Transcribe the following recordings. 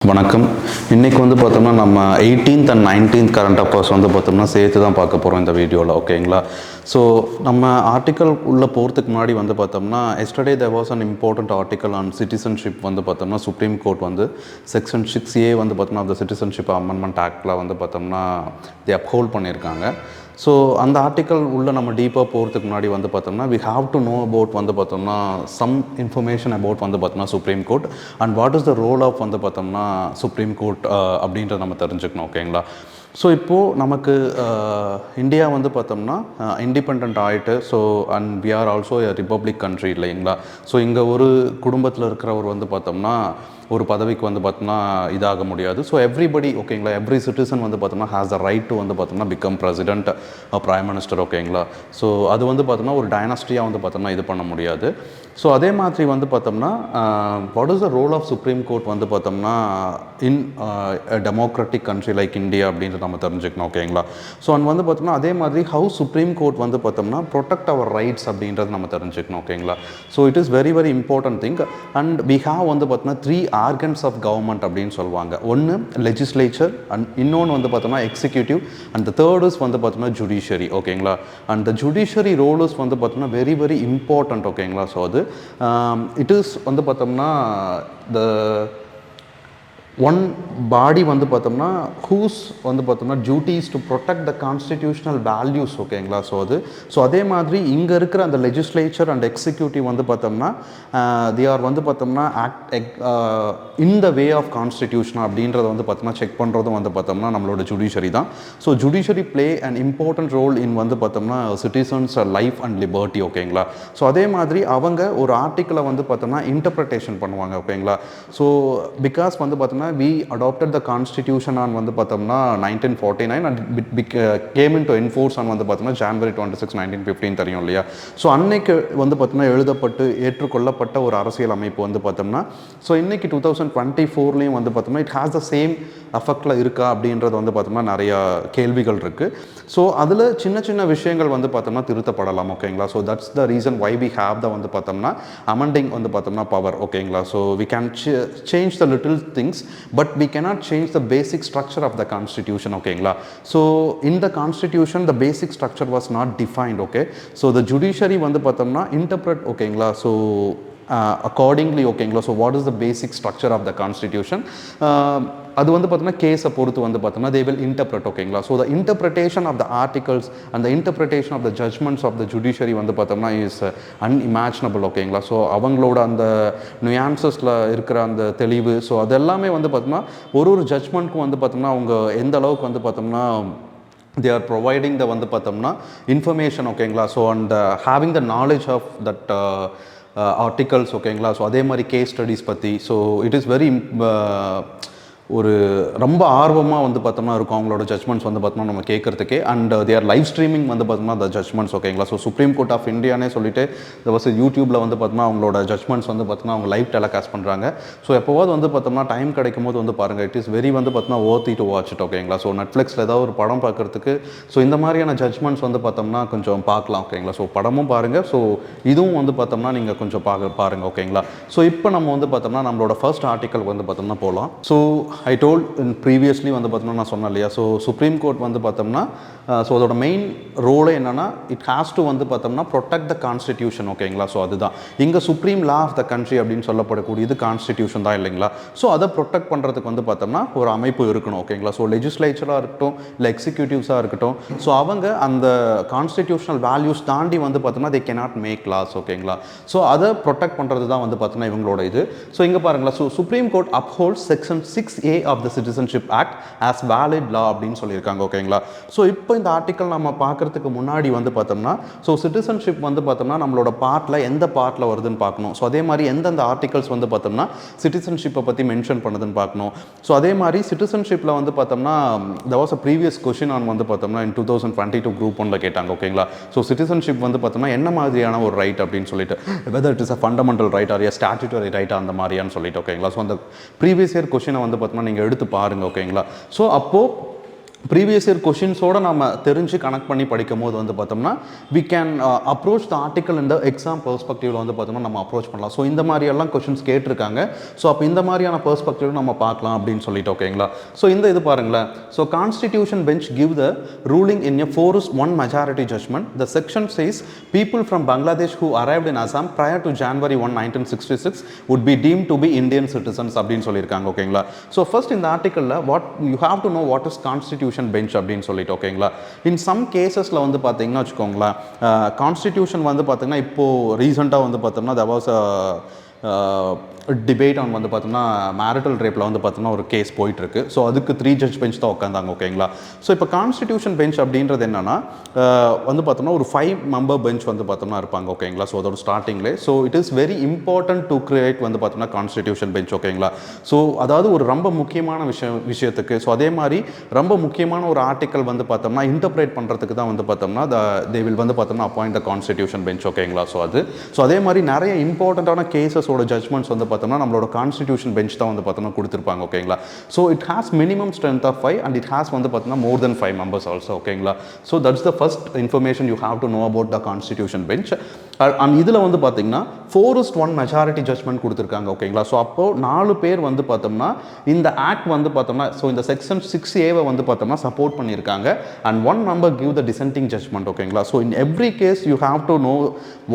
வணக்கம். இன்றைக்கி பார்த்தோம்னா நம்ம 18th and 19th current affairs பார்த்தோம்னா சேர்த்து தான் பார்க்க போகிறோம் இந்த வீடியோவில். ஓகேங்களா? ஸோ நம்ம ஆர்டிக்கல் உள்ளே போகிறதுக்கு முன்னாடி பார்த்தோம்னா yesterday there was an important article on citizenship பார்த்தோம்னா சுப்ரீம் கோர்ட் செக்ஷன் 6A பார்த்தோம்னா அந்த சிட்டிசன்ஷிப் அமெண்ட்மெண்ட் ஆக்டில் பார்த்தோம்னா தி அப்ஹோல்ட் பண்ணியிருக்காங்க. ஸோ அந்த ஆர்டிக்கல் உள்ளே நம்ம டீப்பாக போகிறதுக்கு முன்னாடி பார்த்தோம்னா we have to know about பார்த்தோம்னா சம் இன்ஃபர்மேஷன் அபவுட் பார்த்தோம்னா supreme court and what is the role of பார்த்தோம்னா சுப்ரீம் கோர்ட் அப்படின்றத நம்ம தெரிஞ்சுக்கணும். ஓகேங்களா? ஸோ இப்போது நமக்கு இந்தியா பார்த்தோம்னா இண்டிபெண்ட் ஆகிட்டு, so and we are also a republic country இல்லைங்களா? ஸோ இங்கே ஒரு குடும்பத்தில் இருக்கிறவர் பார்த்தோம்னா ஒரு பதவிக்கு பார்த்தோம்னா இதாக முடியாது. ஸோ எவ்ரிபடி ஓகேங்களா, எவ்ரி சிட்டிசன் பார்த்தோம்னா ஹேஸ் த ரைட் டு பார்த்தோம்னா பிகம் பிரசிடென்ட் பிரைம் மினிஸ்டர். ஓகேங்களா? ஸோ அது பார்த்தோம்னா ஒரு டைனாஸ்டியாக பார்த்தோம்னா இது பண்ண முடியாது. ஸோ அதே மாதிரி பார்த்தோம்னா what is the role of supreme court பார்த்தோம்னா in democratic country like India அப்படின்றது நம்ம தெரிஞ்சுக்கணும். ஓகேங்களா? ஸோ அண்ட் பார்த்தோம்னா அதே மாதிரி ஹவு சுப்ரீம் கோர்ட் பார்த்தோம்னா ப்ரொடெக்ட் அவர் ரைட்ஸ் அப்படின்றது நம்ம தெரிஞ்சுக்கணும். ஓகேங்களா? So it is very very important thing. And we have பார்த்தோம்னா 3 ஆர்கன்ஸ் ஆஃப் கவர்மெண்ட் அப்படின்னு சொல்லுவாங்க. ஒன்று லெஜிஸ்லேச்சர், அண்ட் இன்னொன்று பார்த்தோம்னா executive, and the third is பார்த்தோம்னா ஜுடிஷியரி. ஓகேங்களா? And the judiciary role is பார்த்தோம்னா வெரி வெரி இம்பார்ட்டன்ட். ஓகேங்களா? ஸோ அது இட் இஸ் பார்த்தோம்னா த ஒன் பாடி பார்த்தோம்னா ஹூஸ் பார்த்தோம்னா duties to protect the constitutional values. ஓகேங்களா? ஸோ அதே மாதிரி இங்கே இருக்கிற அந்த லெஜிஸ்லேச்சர் அண்ட் எக்ஸிக்யூட்டிவ் பார்த்தோம்னா தி ஆர் பார்த்தோம்னா act in the way of constitution அப்படின்றத பார்த்தோம்னா செக் பண்ணுறதும் பார்த்தோம்னா நம்மளோட ஜுடிஷரி தான். So judiciary play and important role in பார்த்தோம்னா சிட்டிசன்ஸ் லைஃப் அண்ட் லிபர்ட்டி. ஓகேங்களா? ஸோ அதே மாதிரி அவங்க ஒரு ஆர்டிக்கிளை பார்த்தோம்னா இன்டர்பிரிட்டேஷன் பண்ணுவாங்க. ஓகேங்களா? ஸோ பிகாஸ் பார்த்தோம்னா we adopted the constitution on பார்த்தோம்னா 1949 and it came into enforce on பார்த்தோம்னா January 26, 1915 தெரியும் இல்லையா? ஸோ அன்னைக்கு பார்த்தோம்னா எழுதப்பட்டு ஏற்றுக்கொள்ளப்பட்ட ஒரு அரசியல் அமைப்பு பார்த்தோம்னா ஸோ இன்னைக்கு 2024லேயும் பார்த்தோம்னா இட் ஹேஸ் த சேம் அஃபெக்டில் இருக்கா அப்படின்றது பார்த்தோம்னா நிறையா கேள்விகள் இருக்குது. ஸோ அதில் சின்ன சின்ன விஷயங்கள் பார்த்தோம்னா திருத்தப்படலாம். ஓகேங்களா? So that's the reason why we have the பார்த்தோம்னா அமெண்டிங் பார்த்தோம்னா பவர். ஓகேங்களா? So we can change the little things but we cannot change the basic structure of the constitution. ஓகேங்களா? so in the constitution the basic structure was not defined. okay, so the judiciary பார்த்தோம்னா interpret. ஓகேங்களா? so accordingly. ஓகேங்களா? so what is the basic structure of the constitution? அது பார்த்தோம்னா கேஸை பொறுத்து பார்த்தோம்னா they will interpret. ஓகேங்களா? so the interpretation of the articles and the interpretation of the judgments of the judiciary பார்த்தோம்னா is unimaginable. ஓகேங்களா? So அவங்களோட அந்த நுயான்சஸில் இருக்கிற அந்த தெளிவு, ஸோ அதெல்லாமே பார்த்தோம்னா ஒரு ஜட்ஜ்மெண்ட்க்கும் பார்த்தோம்னா அவங்க எந்த அளவுக்கு பார்த்தோம்னா they are providing the பார்த்தோம்னா information. ஓகேங்களா? So and having the knowledge of that articles. ஓகேங்களா? ஸோ அதே மாதிரி கேஸ் ஸ்டடீஸ் பற்றி, ஸோ இட் இஸ் வெரி ஒரு ரொம்ப ஆர்வமாக பார்த்தோம்னா இருக்கும் அவங்களோட ஜட்ஜ்மெண்ட்ஸ் பார்த்தோம்னா நம்ம கேட்குறதுக்கே. அண்ட் தேர் லைவ் ஸ்ட்ரீமிங் பார்த்தோம்னா அந்த ஜட்ஜ்மெண்ட்ஸ். ஓகேங்களா? ஸோ சுப்ரீம் கோர்ட் ஆஃப் இந்தியானே சொல்லிட்டு யூடியூப்பில் பார்த்தோம்னா அவங்களோட ஜட்ஜ்மெண்ட்ஸ் பார்த்தோம்னா அவங்க லைவ் டெலிகாஸ்ட் பண்ணுறாங்க. ஸோ எப்போவாது பார்த்தோம்னா டைம் கிடைக்கும் போது பாருங்கள். இட் இஸ் வெரி பார்த்தோம்னா worthy to watch it. ஓகேங்களா? ஸோ நெட்ஃப்ளிக்ஸில் ஏதாவது ஒரு படம் பார்க்குறதுக்கு ஸோ இந்த மாதிரியான ஜட்ஜ்மெண்ட்ஸ் பார்த்தோம்னா கொஞ்சம் பார்க்கலாம். ஓகேங்களா? ஸோ படமும் பாருங்கள், ஸோ இதுவும் பார்த்தோம்னா நீங்கள் கொஞ்சம் பாருங்கள். ஓகேங்களா? ஸோ இப்போ நம்ம பார்த்தோம்னா நம்மளோட ஃபர்ஸ்ட் ஆர்டிக்கல் பார்த்தோம்னா போகலாம். So I told in previously பார்த்தோம்னா நான் சொன்னேன் இல்லையா? ஸோ சுப்ரீம் கோர்ட் பார்த்தோம்னா ஸோ அதோட மெயின் ரோலே என்னென்னா இட் ஹேஸ் டு பார்த்தோம்னா ப்ரொடெக்ட் த கான்ஸ்டிடியூஷன். ஓகேங்களா? ஸோ அதுதான் இங்கே supreme law of the country அப்படின்னு சொல்லப்படக்கூடியது கான்ஸ்டிடியூஷன் தான் இல்லைங்களா? ஸோ அதை ப்ரொடெக்ட் பண்ணுறதுக்கு பார்த்தோம்னா ஒரு அமைப்பு இருக்கணும். ஓகேங்களா? ஸோ லெஜிஸ்லேச்சராக இருக்கட்டும், இல்லை எக்ஸிக்யூட்டிவ்ஸாக இருக்கட்டும், ஸோ அவங்க அந்த கான்ஸ்டிடியூஷனல் வேல்யூஸ் தாண்டி பார்த்தோம்னா தே கேனாட் மேக் லாஸ். ஓகேங்களா? ஸோ அதை ப்ரொடெக்ட் பண்ணுறது தான் பார்த்தோம்னா இவங்களோட இது. ஸோ இங்கே பாருங்களா, so supreme court upholds section 6A of the citizenship act as valid law அப்படின்னு சொல்லியிருக்காங்க. ஓகேங்களா? ஸோ இப்போ இந்த ஆர்டிக்கல் நம்ம பார்க்குறதுக்கு முன்னாடி பார்த்தோம்னா ஸோ சிட்டிசன்ஷிப் பார்த்தோம்னா நம்மளோட பார்ட்டில் எந்த பார்ட்டில் வருதுன்னு பார்க்கணும். ஸோ அதே மாதிரி எந்தெந்த ஆர்டிகல்ஸ் பார்த்தோம்னா சிட்டிசன்ஷிப்பை பற்றி மென்ஷன் பண்ணுதுன்னு பார்க்கணும். ஸோ அதே மாதிரி சிட்டிசன்ஷிப்பில் பார்த்தோம்னா there was a previous question on பார்த்தோம்னா in 2022 குரூப் 1ல கேட்டாங்க. ஓகேங்களா? ஸோ சிட்டிசன்ஷிப் பார்த்தோம்னா என்ன மாதிரியான ஒரு ரைட் அப்படின்னு சொல்லிட்டு, whether it is a fundamental right or a statutory right அந்த மாதிரியான்னு சொல்லிட்டு. ஓகேங்களா? ஸோ அந்த ப்ரீவியஸ் இயர் கொஷினை பார்த்தோம்னா நீங்கள் எடுத்து பாருங்கள். ஓகேங்களா? ஸோ அப்போது ப்ரீவியஸ் இயர் கொஷின்ஸோட நம்ம தெரிஞ்சு கனெக்ட் பண்ணி படிக்கும் போது வந்து பார்த்தோம்னா we can approach the article இந்த எக்ஸாம் பெர்ஸ்பெக்டிவில் வந்து பார்த்தோம்னா நம்ம அப்ரோச் பண்ணலாம். ஸோ இந்த மாதிரியெல்லாம் கொஷின்ஸ் கேட்டிருக்காங்க. ஸோ அப்போ இந்த மாதிரியான பெர்ஸ்பெக்டிவ் நம்ம பார்க்கலாம் அப்படின்னு சொல்லிட்டு ஓகேங்களா. ஸோ இந்த இது பாருங்களேன். So constitution bench give the ruling in a 4:1 majority judgment. The section says people from Bangladesh who arrived in Assam prior to January 1, 1966 would be deemed to be Indian citizens அப்படின்னு சொல்லியிருக்காங்க ஓகேங்களா. So first இந்த ஆர்டிக்கலில் what you have to know what is constitution bench அப்படின்னு சொல்லிட்டு ஓகேங்களா. In some கேசஸில் வந்து பார்த்தீங்கன்னா வச்சுக்கோங்களேன், கான்ஸ்டிடியூஷன் வந்து பார்த்தீங்கன்னா இப்போது ரீசெண்டாக வந்து பார்த்தோம்னா there was a debate on வந்து பார்த்தோம்னா மேரிட்டல் ரேப்பில் வந்து பார்த்தோம்னா ஒரு கேஸ் போயிட்டுருக்கு. ஸோ அதுக்கு 3 ஜட்ஜ் பெஞ்ச் தான் உட்காந்தாங்க ஓகேங்களா. ஸோ இப்போ கான்ஸ்டிடியூஷன் பெஞ்ச் அப்படின்றது என்னென்னா வந்து பார்த்தோம்னா ஒரு 5 மெம்பர் பெஞ்ச் வந்து பார்த்தோம்னா இருப்பாங்க ஓகேங்களா. ஸோ அதோட ஸ்டார்டிங்லே so it is very important to create வந்து பார்த்தோம்னா கான்ஸ்டிடியூஷன் பெஞ்ச் ஓகேங்களா. ஸோ அதாவது ஒரு ரொம்ப முக்கியமான விஷயத்துக்கு ஸோ அதே மாதிரி ரொம்ப முக்கியமான ஒரு ஆர்டிக்கல் வந்து பார்த்தோம்னா இன்டர்பிரேட் பண்ணுறதுக்கு தான் வந்து பார்த்தோம்னா தே வில் வந்து பார்த்தோம்னா அப்பாயிண்ட் த கான்ஸ்டிடியூஷன் பெஞ்ச் ஓகேங்களா. ஸோ அதே மாதிரி நிறைய இம்பார்ட்டண்ட்டான கேசஸோட ஜட்மெண்ட்ஸ் வந்து பார்த்தோம்னா நம்மளோட கான்ஸ்டிடியூஷன் பெஞ்ச் தான் வந்து பார்த்தோம்னா கொடுத்துருப்பாங்க ஓகேங்களா. So it has minimum strength of 5 and it has வந்து பார்த்தோம்னா மோர் தென் 5 மெம்பர்ஸ் ஆல்சோ ஓகேங்களா. So that's the first information you have to know about the constitution bench. And இதில் வந்து பார்த்தீங்கன்னா 4:1 மெஜாரிட்டி ஜட்மெண்ட் கொடுத்துருக்காங்க ஓகேங்களா. ஸோ அப்போது 4 பேர் வந்து பார்த்தோம்னா இந்த ஆக்ட் வந்து பார்த்தோம்னா ஸோ இந்த செக்ஷன் 6A வந்து பார்த்தோம்னா சப்போர்ட் பண்ணியிருக்காங்க and 1 member give the dissenting judgment ஓகேங்களா. So in every case you have to know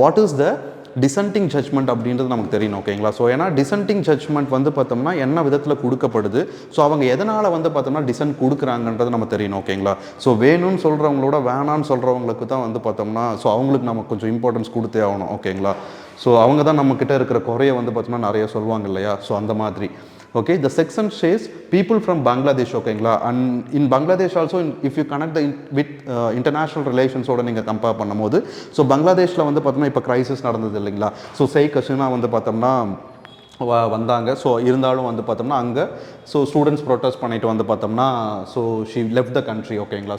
what is the dissenting judgment அப்படின்றது நமக்கு தெரியணும் ஓகேங்களா. ஸோ ஏன்னா டிசென்டிங் ஜட்மெண்ட் வந்து பார்த்தோம்னா என்ன விதத்தில் கொடுக்கப்படுது, ஸோ அவங்க எதனால் வந்து பார்த்தோம்னா டிசென்ட் கொடுக்குறாங்கன்றது நம்ம தெரியணும் ஓகேங்களா. ஸோ வேணும்னு சொல்கிறவங்களோட வேணான்னு சொல்கிறவங்களுக்கு தான் வந்து பார்த்தோம்னா ஸோ அவங்களுக்கு நம்ம கொஞ்சம் இம்பார்ட்டன்ஸ் கொடுத்தே ஆகணும் ஓகேங்களா. ஸோ அவங்க தான் நம்மக்கிட்ட இருக்கிற குறைய வந்து பார்த்தோம்னா நிறைய சொல்லுவாங்க இல்லையா. ஸோ அந்த மாதிரி okay. The section says people from Bangladesh ஓகேங்களா. and in Bangladesh also if you connect the with international relations ஓட நீங்கள் கம்பேர் பண்ணும்போது ஸோ பங்களாதேஷில் வந்து பார்த்தோம்னா இப்போ கிரைசிஸ் நடந்தது இல்லைங்களா. ஸோ ஷேக் ஹசீனா வந்து பார்த்தோம்னா வந்தாங்க. ஸோ இருந்தாலும் வந்து பார்த்தோம்னா அங்கே ஸோ ஸ்டூடெண்ட்ஸ் ப்ரொட்டஸ்ட் பண்ணிட்டு வந்து பார்த்தோம்னா so she left the country ஓகேங்களா.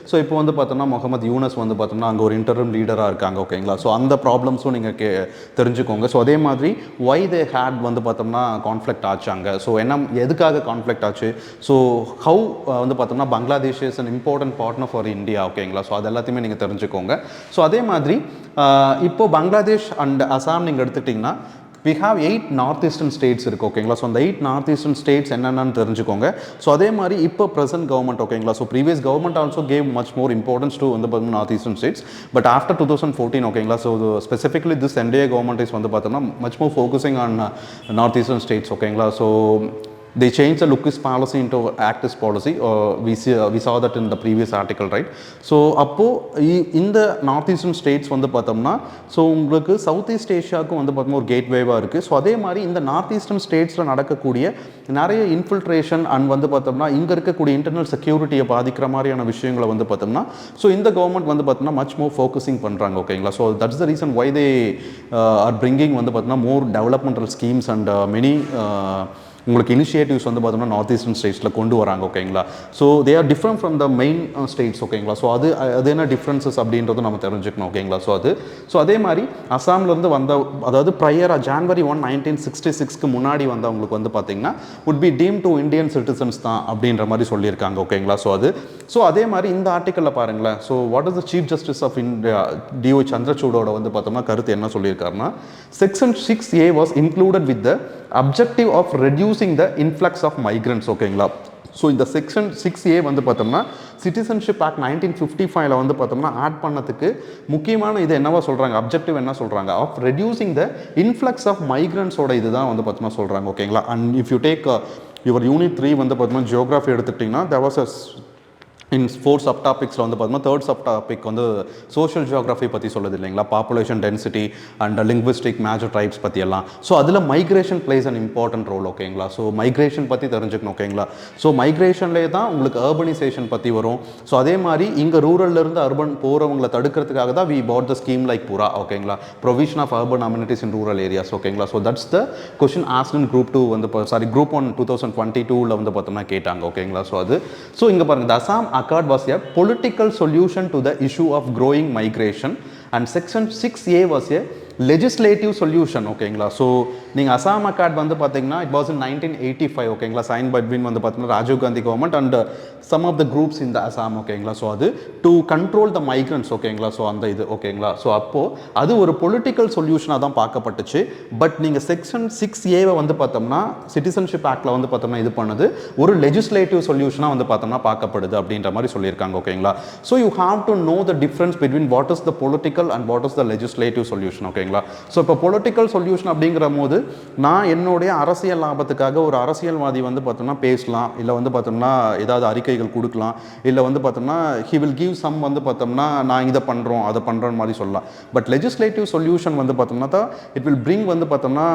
ஸோ இப்போ வந்து பார்த்தோம்னா முகமது யூனஸ் வந்து பார்த்தோம்னா அங்கே ஒரு இன்டர்ம் லீடராக இருக்காங்க ஓகேங்களா. ஸோ அந்த ப்ராப்ளம்ஸும் நீங்கள் தெரிஞ்சுக்கோங்க. ஸோ அதே மாதிரி ஒய் தே ஹேட் வந்து பார்த்தோம்னா கான்ஃப்ளிக்ட் ஆச்சு அங்கே. ஸோ எதுக்காக கான்ஃப்ளிக்ட் ஆச்சு, ஸோ ஹவு வந்து பார்த்தோம்னா Bangladesh is an important partner for India ஓகேங்களா. ஸோ அது எல்லாத்தையுமே நீங்கள் தெரிஞ்சுக்கோங்க. ஸோ அதே மாதிரி இப்போது பங்களாதேஷ் அண்ட் அசாம் நீங்கள் எடுத்துக்கிட்டிங்கன்னா we have 8 north eastern states இருக்குது ஓகேங்களா. ஸோ அந்த 8 நார்த் ஈஸ்டர்ன் ஸ்டேட்ஸ் என்னென்னு தெரிஞ்சுக்கோங்க. ஸோ அதே மாதிரி இப்போ ப்ரெசென்ட் கவர்மெண்ட் ஓகேங்களா. So previous government also gave much more importance to வந்து பார்த்தோம்னா north eastern states. But after 2014 ஓகேங்களா. So specifically this NDA government is வந்து பார்த்தோம்னா much more focusing on north eastern states ஓகேங்களா. So they changed the Lukis policy into Actis policy. We saw that in the previous article, right? So அப்போ இந்த north eastern states வந்து பார்த்தோம்னா so உங்களுக்கு south east ஏஷியாவுக்கும் வந்து பார்த்தோம்னா ஒரு கேட்வேவாக இருக்குது. ஸோ அதே மாதிரி இந்த நார்த் ஈஸ்டர்ன் ஸ்டேட்ஸில் நடக்கக்கூடிய நிறைய இன்ஃபில்ட்ரேஷன் அண்ட் வந்து பார்த்தோம்னா இங்கே இருக்கக்கூடிய இன்டர்னல் செக்யூரிட்டியை பாதிக்கிற மாதிரியான விஷயங்களை வந்து பார்த்தோம்னா ஸோ இந்த கவர்மெண்ட் வந்து பார்த்தோம்னா மச் மோர் ஃபோக்கஸிங் பண்ணுறாங்க ஓகேங்களா. So that's the reason why they are bringing வந்து பார்த்தோம்னா more developmental schemes and many உங்களுக்கு இனிஷியேட்டிவ்ஸ் வந்து பார்த்தோம்னா நார்த் ஈஸ்டர்ன் ஸ்டேட்ஸில் கொண்டு வராங்க ஓகேங்களா. So they are different from the main states ஓகேங்களா. ஸோ அது என்ன டிஃப்ரென்சஸ் அப்படின்றதும் நம்ம தெரிஞ்சுக்கணும் ஓகேங்களா. ஸோ அதே மாதிரி அசாம்லேருந்து வந்த அதாவது ப்ரையராக January 1, 1966 முன்னாடி வந்தவங்களுக்கு வந்து பார்த்தீங்கன்னா would be deemed to Indian citizens தான் அப்படின்ற மாதிரி சொல்லியிருக்காங்க ஓகேங்களா. ஸோ அதே மாதிரி இந்த ஆர்டிக்கலில் பாருங்களேன். So what is the chief justice of India D.O. சந்திரசூடோட வந்து பார்த்தோம்னா கருத்து என்ன சொல்லியிருக்காருன்னா section 6A was included with the objective of reducing the influx of migrants ஓகேங்களா. ஸோ இந்த செக்ஷன் 6A வந்து பார்த்தோம்னா சிட்டிசன்ஷிப் ஆக்ட் 1955 வந்து பார்த்தோம்னா ஆட் பண்ணதுக்கு முக்கியமான இது என்னவா சொல்கிறாங்க, அப்ஜெக்டிவ் என்ன சொல்கிறாங்க, of reducing the influx of மைக்ரன்ஸோட இதுதான் வந்து பார்த்தோம்னா சொல்கிறாங்க ஓகேங்களா. And if you take your unit 3 வந்து பார்த்தோம்னா ஜியோகிராஃபி எடுத்துக்கிட்டிங்கன்னா there was a in 4 subtopicsல வந்து பார்த்தோம்னா தேர்ட் சப்டாபிக் வந்து சோஷியல் ஜியோகிராஃபி பற்றி சொல்லுது இல்லைங்களா, population density and linguistic major tribes பற்றி எல்லாம். ஸோ அதில் migration plays an important role ஓகேங்களா. ஸோ மைக்ரேஷன் பற்றி தெரிஞ்சுக்கணும் ஓகேங்களா. ஸோ மைக்ரேஷன்லேயே தான் உங்களுக்கு அர்பனைசேஷன் பற்றி வரும். ஸோ அதே மாதிரி இங்கே ரூரல்லேருந்து அர்பன் போகிறவங்களை தடுக்கிறதுக்காக தான் we put the scheme like PURA ஓகேங்களா, provision of urban amenities in rural areas ஓகேங்களா. So that's the question asked in group 2 வந்து குரூப் 1 2022 வந்து பார்த்தோம்னா கேட்டாங்க ஓகேங்களா. ஸோ இங்கே பாருங்கள், த Assam accord was a political solution to the issue of growing migration and section 6A was a legislative solution ஓகேங்களா. So நீங்கள் அசாம் அக்கார்ட் வந்து பார்த்தீங்கன்னா இட் வாஸ் இன் 1985 ஓகேங்களா, சைன் பட்வீன் வந்து பார்த்தீங்கன்னா Rajiv Gandhi government and some of the groups இந்த அசாம் ஓகேங்களா. So அது டு கண்ட்ரோல் த மைக்ரன்ஸ் ஓகேங்களா. ஸோ அந்த இது ஓகேங்களா. ஸோ அப்போது அது ஒரு பொலிட்டிக்கல் சொல்யூஷனாக தான் பார்க்கப்பட்டுச்சு. பட் நீங்கள் செக்ஷன் 6A வந்து பார்த்தோம்னா சிட்டிசன்ஷிப் ஆக்டில் வந்து பார்த்தோம்னா இது பண்ணுது ஒரு லெஜிஸ்லேட்டிவ் சொல்யூஷனாக வந்து பார்த்தோம்னா பார்க்கப்படுது அப்படின்ற மாதிரி சொல்லியிருக்காங்க ஓகேங்களா. So you have to know the difference between what is the political and what is the legislative solution ஓகேங்களா. ஸோ இப்போ பொலிட்டிக்கல் சொல்யூஷன் அப்படிங்கிற போது நான் என்னுடைய அரசியல் லாபத்துக்காக ஒரு அரசியல்வாதி வந்து பார்த்தோம்னா பேசலாம், இல்லை வந்து பார்த்தோம்னா ஏதாவது அறிக்கைகள் கொடுக்கலாம், இல்லை வந்து பார்த்தோம்னா ஹி வில் கிவ் சம் வந்து பார்த்தோம்னா நான் இதை பண்ணுறோம் அதை பண்ணுறோன்னு மாதிரி சொல்லலாம். பட் லெஜிஸ்லேட்டிவ் சொல்யூஷன் வந்து பார்த்தோம்னா தான் இட் வில் பிரிங் வந்து பார்த்தோம்னா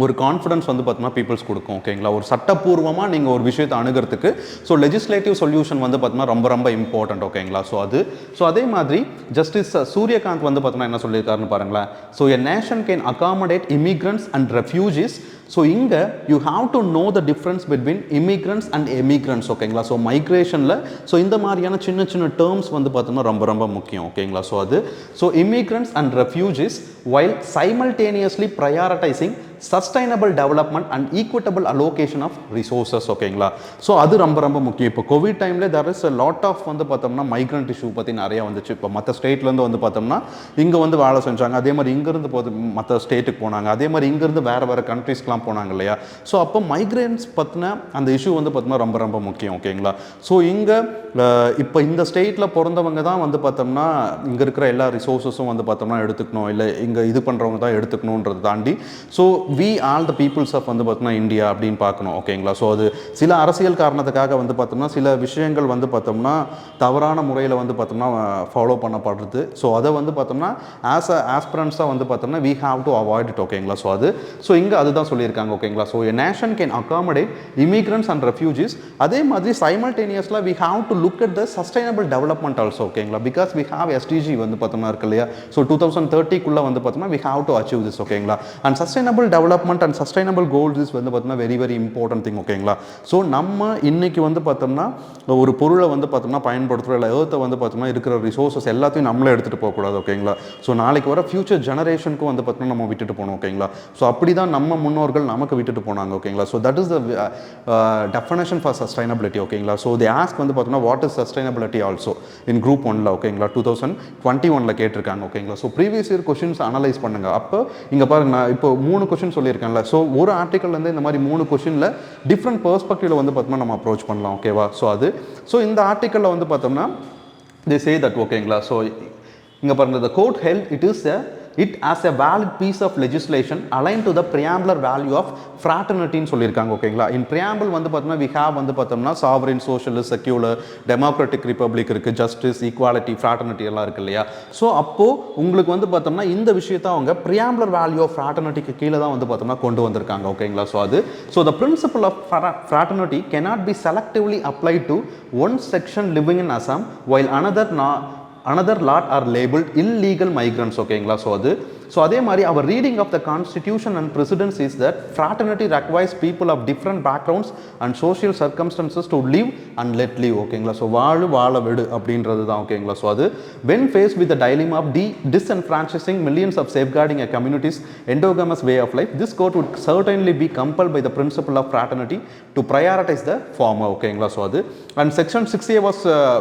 ஒரு கான்ஃபிடன்ஸ் வந்து பார்த்தோம்னா பீப்புள்ஸ் கொடுக்கும் ஓகேங்களா. ஒரு சட்டப்பூர்வமாக நீங்கள் ஒரு விஷயத்தை அணுகிறதுக்கு ஸோ லெஜிஸ்லேட்டிவ் சொல்யூஷன் வந்து பார்த்தோம்னா ரொம்ப ரொம்ப இம்பார்ட்டன்ட் ஓகேங்களா. ஸோ அதே மாதிரி ஜஸ்டிஸ் சூரியகாந்த் வந்து பார்த்தோம்னா என்ன சொல்லியிருக்காருன்னு பாருங்களேன். So a nation can accommodate immigrants and refugees. So இங்கே you have to know the difference between immigrants and emigrants ஓகேங்களா. ஸோ மைக்ரேஷனில் ஸோ இந்த மாதிரியான சின்ன சின்ன டேர்ம்ஸ் வந்து பார்த்தோம்னா ரொம்ப ரொம்ப முக்கியம் ஓகேங்களா. So immigrants and refugees while simultaneously prioritizing sustainable development and equitable allocation of resources ஓகேங்களா. ஸோ அது ரொம்ப ரொம்ப முக்கியம். இப்போ கோவிட் டைமில் there is a lot of வந்து பார்த்தோம்னா மைக்ரண்ட் இஷ்யூ பற்றி நிறையா வந்துச்சு. இப்போ மற்ற ஸ்டேட்லேருந்து வந்து பார்த்தோம்னா இங்கே வந்து வேலை செஞ்சாங்க, அதே மாதிரி இங்கேருந்து போது மற்ற ஸ்டேட்டுக்கு போனாங்க, அதே மாதிரி இங்கேருந்து வேறு கண்ட்ரீஸ்க்கெலாம் போனாங்க இல்லையா. ஸோ அப்போ மைக்ரேன்ஸ் பற்றின அந்த இஷ்யூ வந்து பார்த்தோம்னா ரொம்ப ரொம்ப முக்கியம் ஓகேங்களா. ஸோ இங்கே இப்போ இந்த ஸ்டேட்டில் பிறந்தவங்க தான் வந்து பார்த்தோம்னா இங்கே இருக்கிற எல்லா ரிசோர்ஸஸும் வந்து பார்த்தோம்னா எடுத்துக்கணும், இல்லை இங்கே இது பண்ணுறவங்க தான் எடுத்துக்கணுன்றதை தாண்டி so we all the peoples of வந்து பார்த்தோம்னா இந்தியா அப்படின்னு பார்க்கணும் ஓகேங்களா. ஸோ அது சில அரசியல் காரணத்துக்காக வந்து பார்த்தோம்னா சில விஷயங்கள் வந்து பார்த்தோம்னா தவறான முறையில் வந்து பார்த்தோம்னா ஃபாலோ பண்ணப்படுறது. ஸோ அதை வந்து பார்த்தோம்னா ஆஸ்பிரன்ஸாக வந்து பார்த்தோம்னா we have to avoid it ஓகேங்களா. ஸோ இங்கே அதுதான் சொல்லியிருக்காங்க ஓகேங்களா. So a nation can accommodate immigrants and refugees. அதே மாதிரி சைமல்டேனியஸில் we have to look at the sustainable development also ஓகேங்களா. பிகாஸ் வி ஹாவ் எஸ்டிஜி வந்து பார்த்தோம்னா இருக்கு இல்லையா. ஸோ 2030 வந்து பார்த்தோம்னா we have to achieve this ஓகேங்களா. And sustainable development and sustainable goals is வந்து பார்த்தோம்னா வெரி வெரி இம்பார்ட்டன்ட் திங் ஓகேங்களா. ஸோ நம்ம இன்னைக்கு வந்து பார்த்தோம்னா ஒரு பொருளை வந்து பார்த்தோம்னா பயன்படுத்துகிறோம், இல்லை ஏர்த்தை வந்து பார்த்தோம்னா இருக்கிற ரிசோர்ஸஸ் எல்லாத்தையும் நம்மளே எடுத்துகிட்டு போகக்கூடாது ஓகேங்களா. ஸோ நாளைக்கு வர ஃபியூச்சர் ஜெனரேஷனுக்கும் வந்து பார்த்தோம்னா நம்ம விட்டுட்டு போகணும் ஓகேங்களா. ஸோ அப்படி தான் நம்ம முன்னோர்கள் நமக்கு விட்டுட்டு போனாங்க ஓகேங்களா. So that is the definition for sustainability ஓகேங்களா. ஸோ தி ஆஸ்க் வந்து பார்த்தோம்னா what is sustainability also in group 1 ஓகேங்களா 2021 கேட்டிருக்காங்க ஓகேங்களா. So previous year questions analyse பண்ணுங்க. அப்போ இங்கே பாருங்க நான் இப்போ 3 கொஷின் சொல்லியிருக்கேன்ல. ஸோ ஒரு ஆர்டிக்கல்லேருந்து இந்த மாதிரி 3 கொஷினில் டிஃப்ரெண்ட் பெர்ஸ்பெக்டிவ்ல வந்து பார்த்தோம்னா நம்ம அப்ரோச் பண்ணலாம் ஓகேவா. ஸோ இந்த ஆர்டிக்கலில் வந்து பார்த்தோம்னா they say that ஓகேங்களா. ஸோ இங்கே பாருங்க the court held it as a valid piece of legislation aligned to the preambular value of fraternity ன்னு சொல்லியிருக்காங்க ஓகேங்களா. இன் preamble வந்து பார்த்தோம்னா we have வந்து பார்த்தோம்னா sovereign, socialist, secular, democratic republic இருக்குது, justice, equality, fraternity எல்லாம் இருக்கு இல்லையா. ஸோ அப்போது உங்களுக்கு வந்து பார்த்தோம்னா இந்த விஷயத்தை அவங்க preambular value of fraternityக்கு கீழே தான் வந்து பார்த்தோம்னா கொண்டு வந்திருக்காங்க ஓகேங்களா. So the principle of fraternity cannot be selectively applied to one section living in Assam while another lot are labeled illegal migrants ஓகேங்களா. ஸோ அதே மாதிரி our reading of the constitution and precedents is that fraternity requires people of different backgrounds and social circumstances to live and let live ஓகேங்களா. So வாழ விடு அப்படின்றது தான் ஓகேங்களா. So அது when faced with the dilemma of disenfranchising millions of safeguarding a community's endogamous way of life, this court would certainly be compelled by the principle of fraternity to prioritize the former ஓகேங்களா. So அது and section 6A was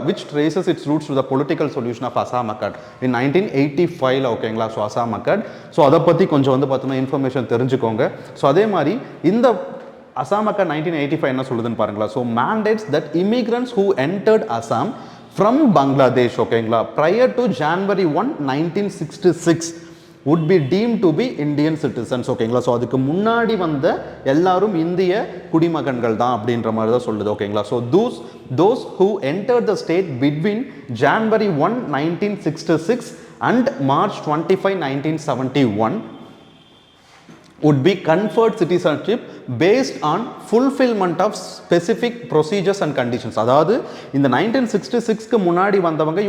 which traces its roots to the political solution of Assam Accord in 1985 ஓகேங்களா. So Assam Accord. So அதை பற்றி கொஞ்சம் வந்து பார்த்தோம்னா information தெரிஞ்சுக்கோங்க. So அதே மாதிரி இந்த Assam Accord 1985 என்ன சொல்லுதுன்னு பாருங்களா. So mandates that immigrants who entered Assam from Bangladesh ஓகேங்களா prior to January 1, 1966 would be deemed to be Indian citizens ஓகேங்களா. ஸோ அதுக்கு முன்னாடி வந்த எல்லாரும் இந்திய குடிமகன்கள் தான் அப்படின்ற மாதிரி தான் சொல்லுது ஓகேங்களா. So those who entered the state between January 1, 1966 and March 25, 1971 would be conferred citizenship based on fulfillment of specific procedures and conditions. அதாவது இந்த 1966க்கு முன்னாடி வந்தவங்க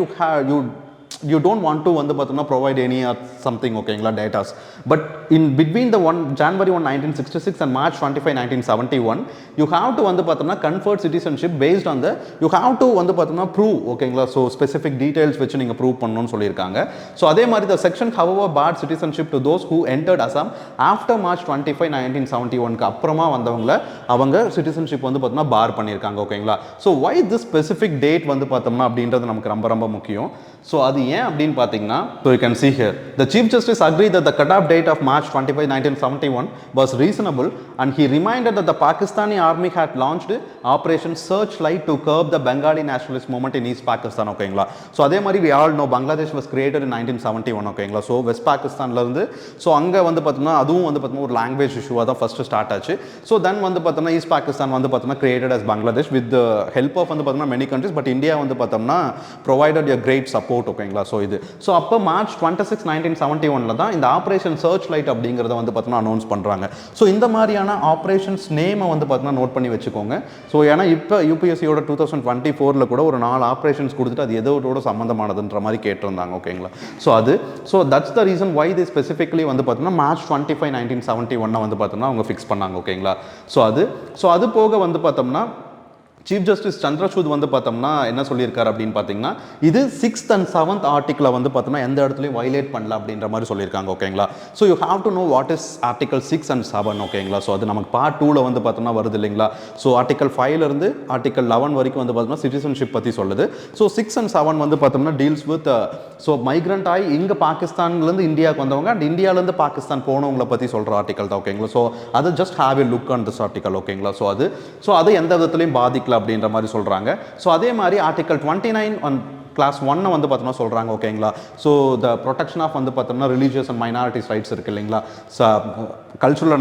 you don't want to வந்து பார்த்தோம்னா provide any or something ஓகேங்களா datas. But in between the January 1 1966 and March 25 1971 you have to வந்து பார்த்தோம்னா conferred citizenship based on the you have to வந்து பார்த்தோம்னா prove ஓகேங்களா. ஸோ ஸ்பெசிஃபிக் டீடைல்ஸ் வச்சு நீங்கள் ப்ரூவ் பண்ணணும்னு சொல்லியிருக்காங்க. ஸோ அதே மாதிரி the section however barred citizenship to those who entered Assam after March 25 1971 அப்புறமா வந்தவங்கள அவங்க சிட்டிசன்ஷிப் வந்து பார்த்தோம்னா பார் பண்ணியிருக்காங்க ஓகேங்களா. So why this specific date வந்து பார்த்தோம்னா அப்படின்றது நமக்கு ரொம்ப ரொம்ப முக்கியம். ஸோ அது ஏன் அப்படின்னு பார்த்தீங்கன்னா, so you can see here the Chief Justice agreed that the cutoff date of March 25 1971 was reasonable and he reminded that the Pakistani army had launched Operation Searchlight to curb the Bengali nationalist movement in East Pakistan ஓகேங்களா. So அதே மாதிரி we all know Bangladesh was created in 1971 ஓகேங்களா. So west பாகிஸ்தான்லேருந்து so அங்கே வந்து பார்த்தோம்னா அதுவும் வந்து பார்த்தோம்னா ஒரு லாங்குவேஜ் இஷ்யூவாக தான் ஃபஸ்ட்டு ஸ்டார்ட் ஆச்சு. ஸோ தென் வந்து பார்த்தோம்னா ஈஸ்ட் பாகிஸ்தான் வந்து பார்த்தோம்னா created as Bangladesh with help of வந்து பார்த்தோம்னா மெனி கண்ட்ரிஸ். பட் இந்தியா வந்து பார்த்தோம்னா ப்ரொவைடட் எ கிரேட் சப்போர்ட் ஓகேங்களா. ஸோ இது ஸோ அப்போ March 26 1971 தான் இந்த ஆப்ரேஷன் சர்ச் லைட் அப்படிங்கிறத வந்து பார்த்தோம்னா அனௌன்ஸ் பண்ணுறாங்க. ஸோ இந்த மாதிரியான ஆப்ரேஷன்ஸ் நேமை வந்து பார்த்தோம்னா நோட் பண்ணி வச்சுக்கோங்க. ஸோ ஏன்னா இப்போ யூபிஎஸ்சியோட 2024 கூட ஒரு 4 ஆப்ரேஷன்ஸ் கொடுத்துட்டு அது எதோட சம்மந்தமானதுன்ற மாதிரி கேட்டிருந்தாங்க ஓகேங்களா. ஸோ அது so that's the reason why they specifically வந்து பார்த்தோம்னா March 25 1971 வந்து பார்த்தோம்னா அவங்க ஃபிக்ஸ் பண்ணாங்க ஓகேங்களா. ஸோ அது போக வந்து பார்த்தோம்னா சீஃப் ஜஸ்டிஸ் சந்திரசூட் வந்து பார்த்தோம்னா என்ன சொல்லியிருக்காரு அப்படின்னு பார்த்தீங்கன்னா, இது 6th and 7th ஆர்டிக்கிளை வந்து பார்த்தோம்னா எந்த இடத்துலையும் வயலேட் பண்ணல அப்படின்ற மாதிரி சொல்லியிருக்காங்க ஓகேங்களா. So you have to know what is article 6 and 7 ஓகேங்களா. ஸோ அது நமக்கு பார்ட் 2ல வந்து பார்த்தோம்னா வருது இல்லைங்களா. ஸோ ஆர்டிகல் 5லேருந்து ஆர்டிகல் 11 வரைக்கும் வந்து பார்த்தோம்னா சிட்டிசன்ஷிப் பற்றி சொல்லுது. ஸோ 6 and 7 வந்து பார்த்தோம்னா டீல்ஸ் வித் ஸோ மைக்ரண்ட் ஆகி இங்கே பாகிஸ்தான்லேருந்து இந்தியாவுக்கு வந்தவங்க அண்ட் இந்தியாவிலேருந்து பாகிஸ்தான் போனவங்களை பற்றி சொல்கிற ஆர்டிகல் தான் ஓகேங்களா. ஸோ அது just have a look on this article ஓகேங்களா. ஸோ அது எந்த விதத்துலையும் பாதிக்கல அப்படின்ற மாதிரி சொல்றாங்க. ஸோ அதே மாதிரி ஆர்டிகல் 29 கிளாஸ் 1 வந்து பார்த்தோம்னா சொல்கிறாங்க ஓகேங்களா. ஸோ த ப்ரொடெக்ஷன் ஆஃப் வந்து பார்த்தோம்னா ரிலீஜியஸ் அண்ட் மைனாரிட்டிஸ் ரைட்ஸ் இருக்கு இல்லைங்களா. Cultural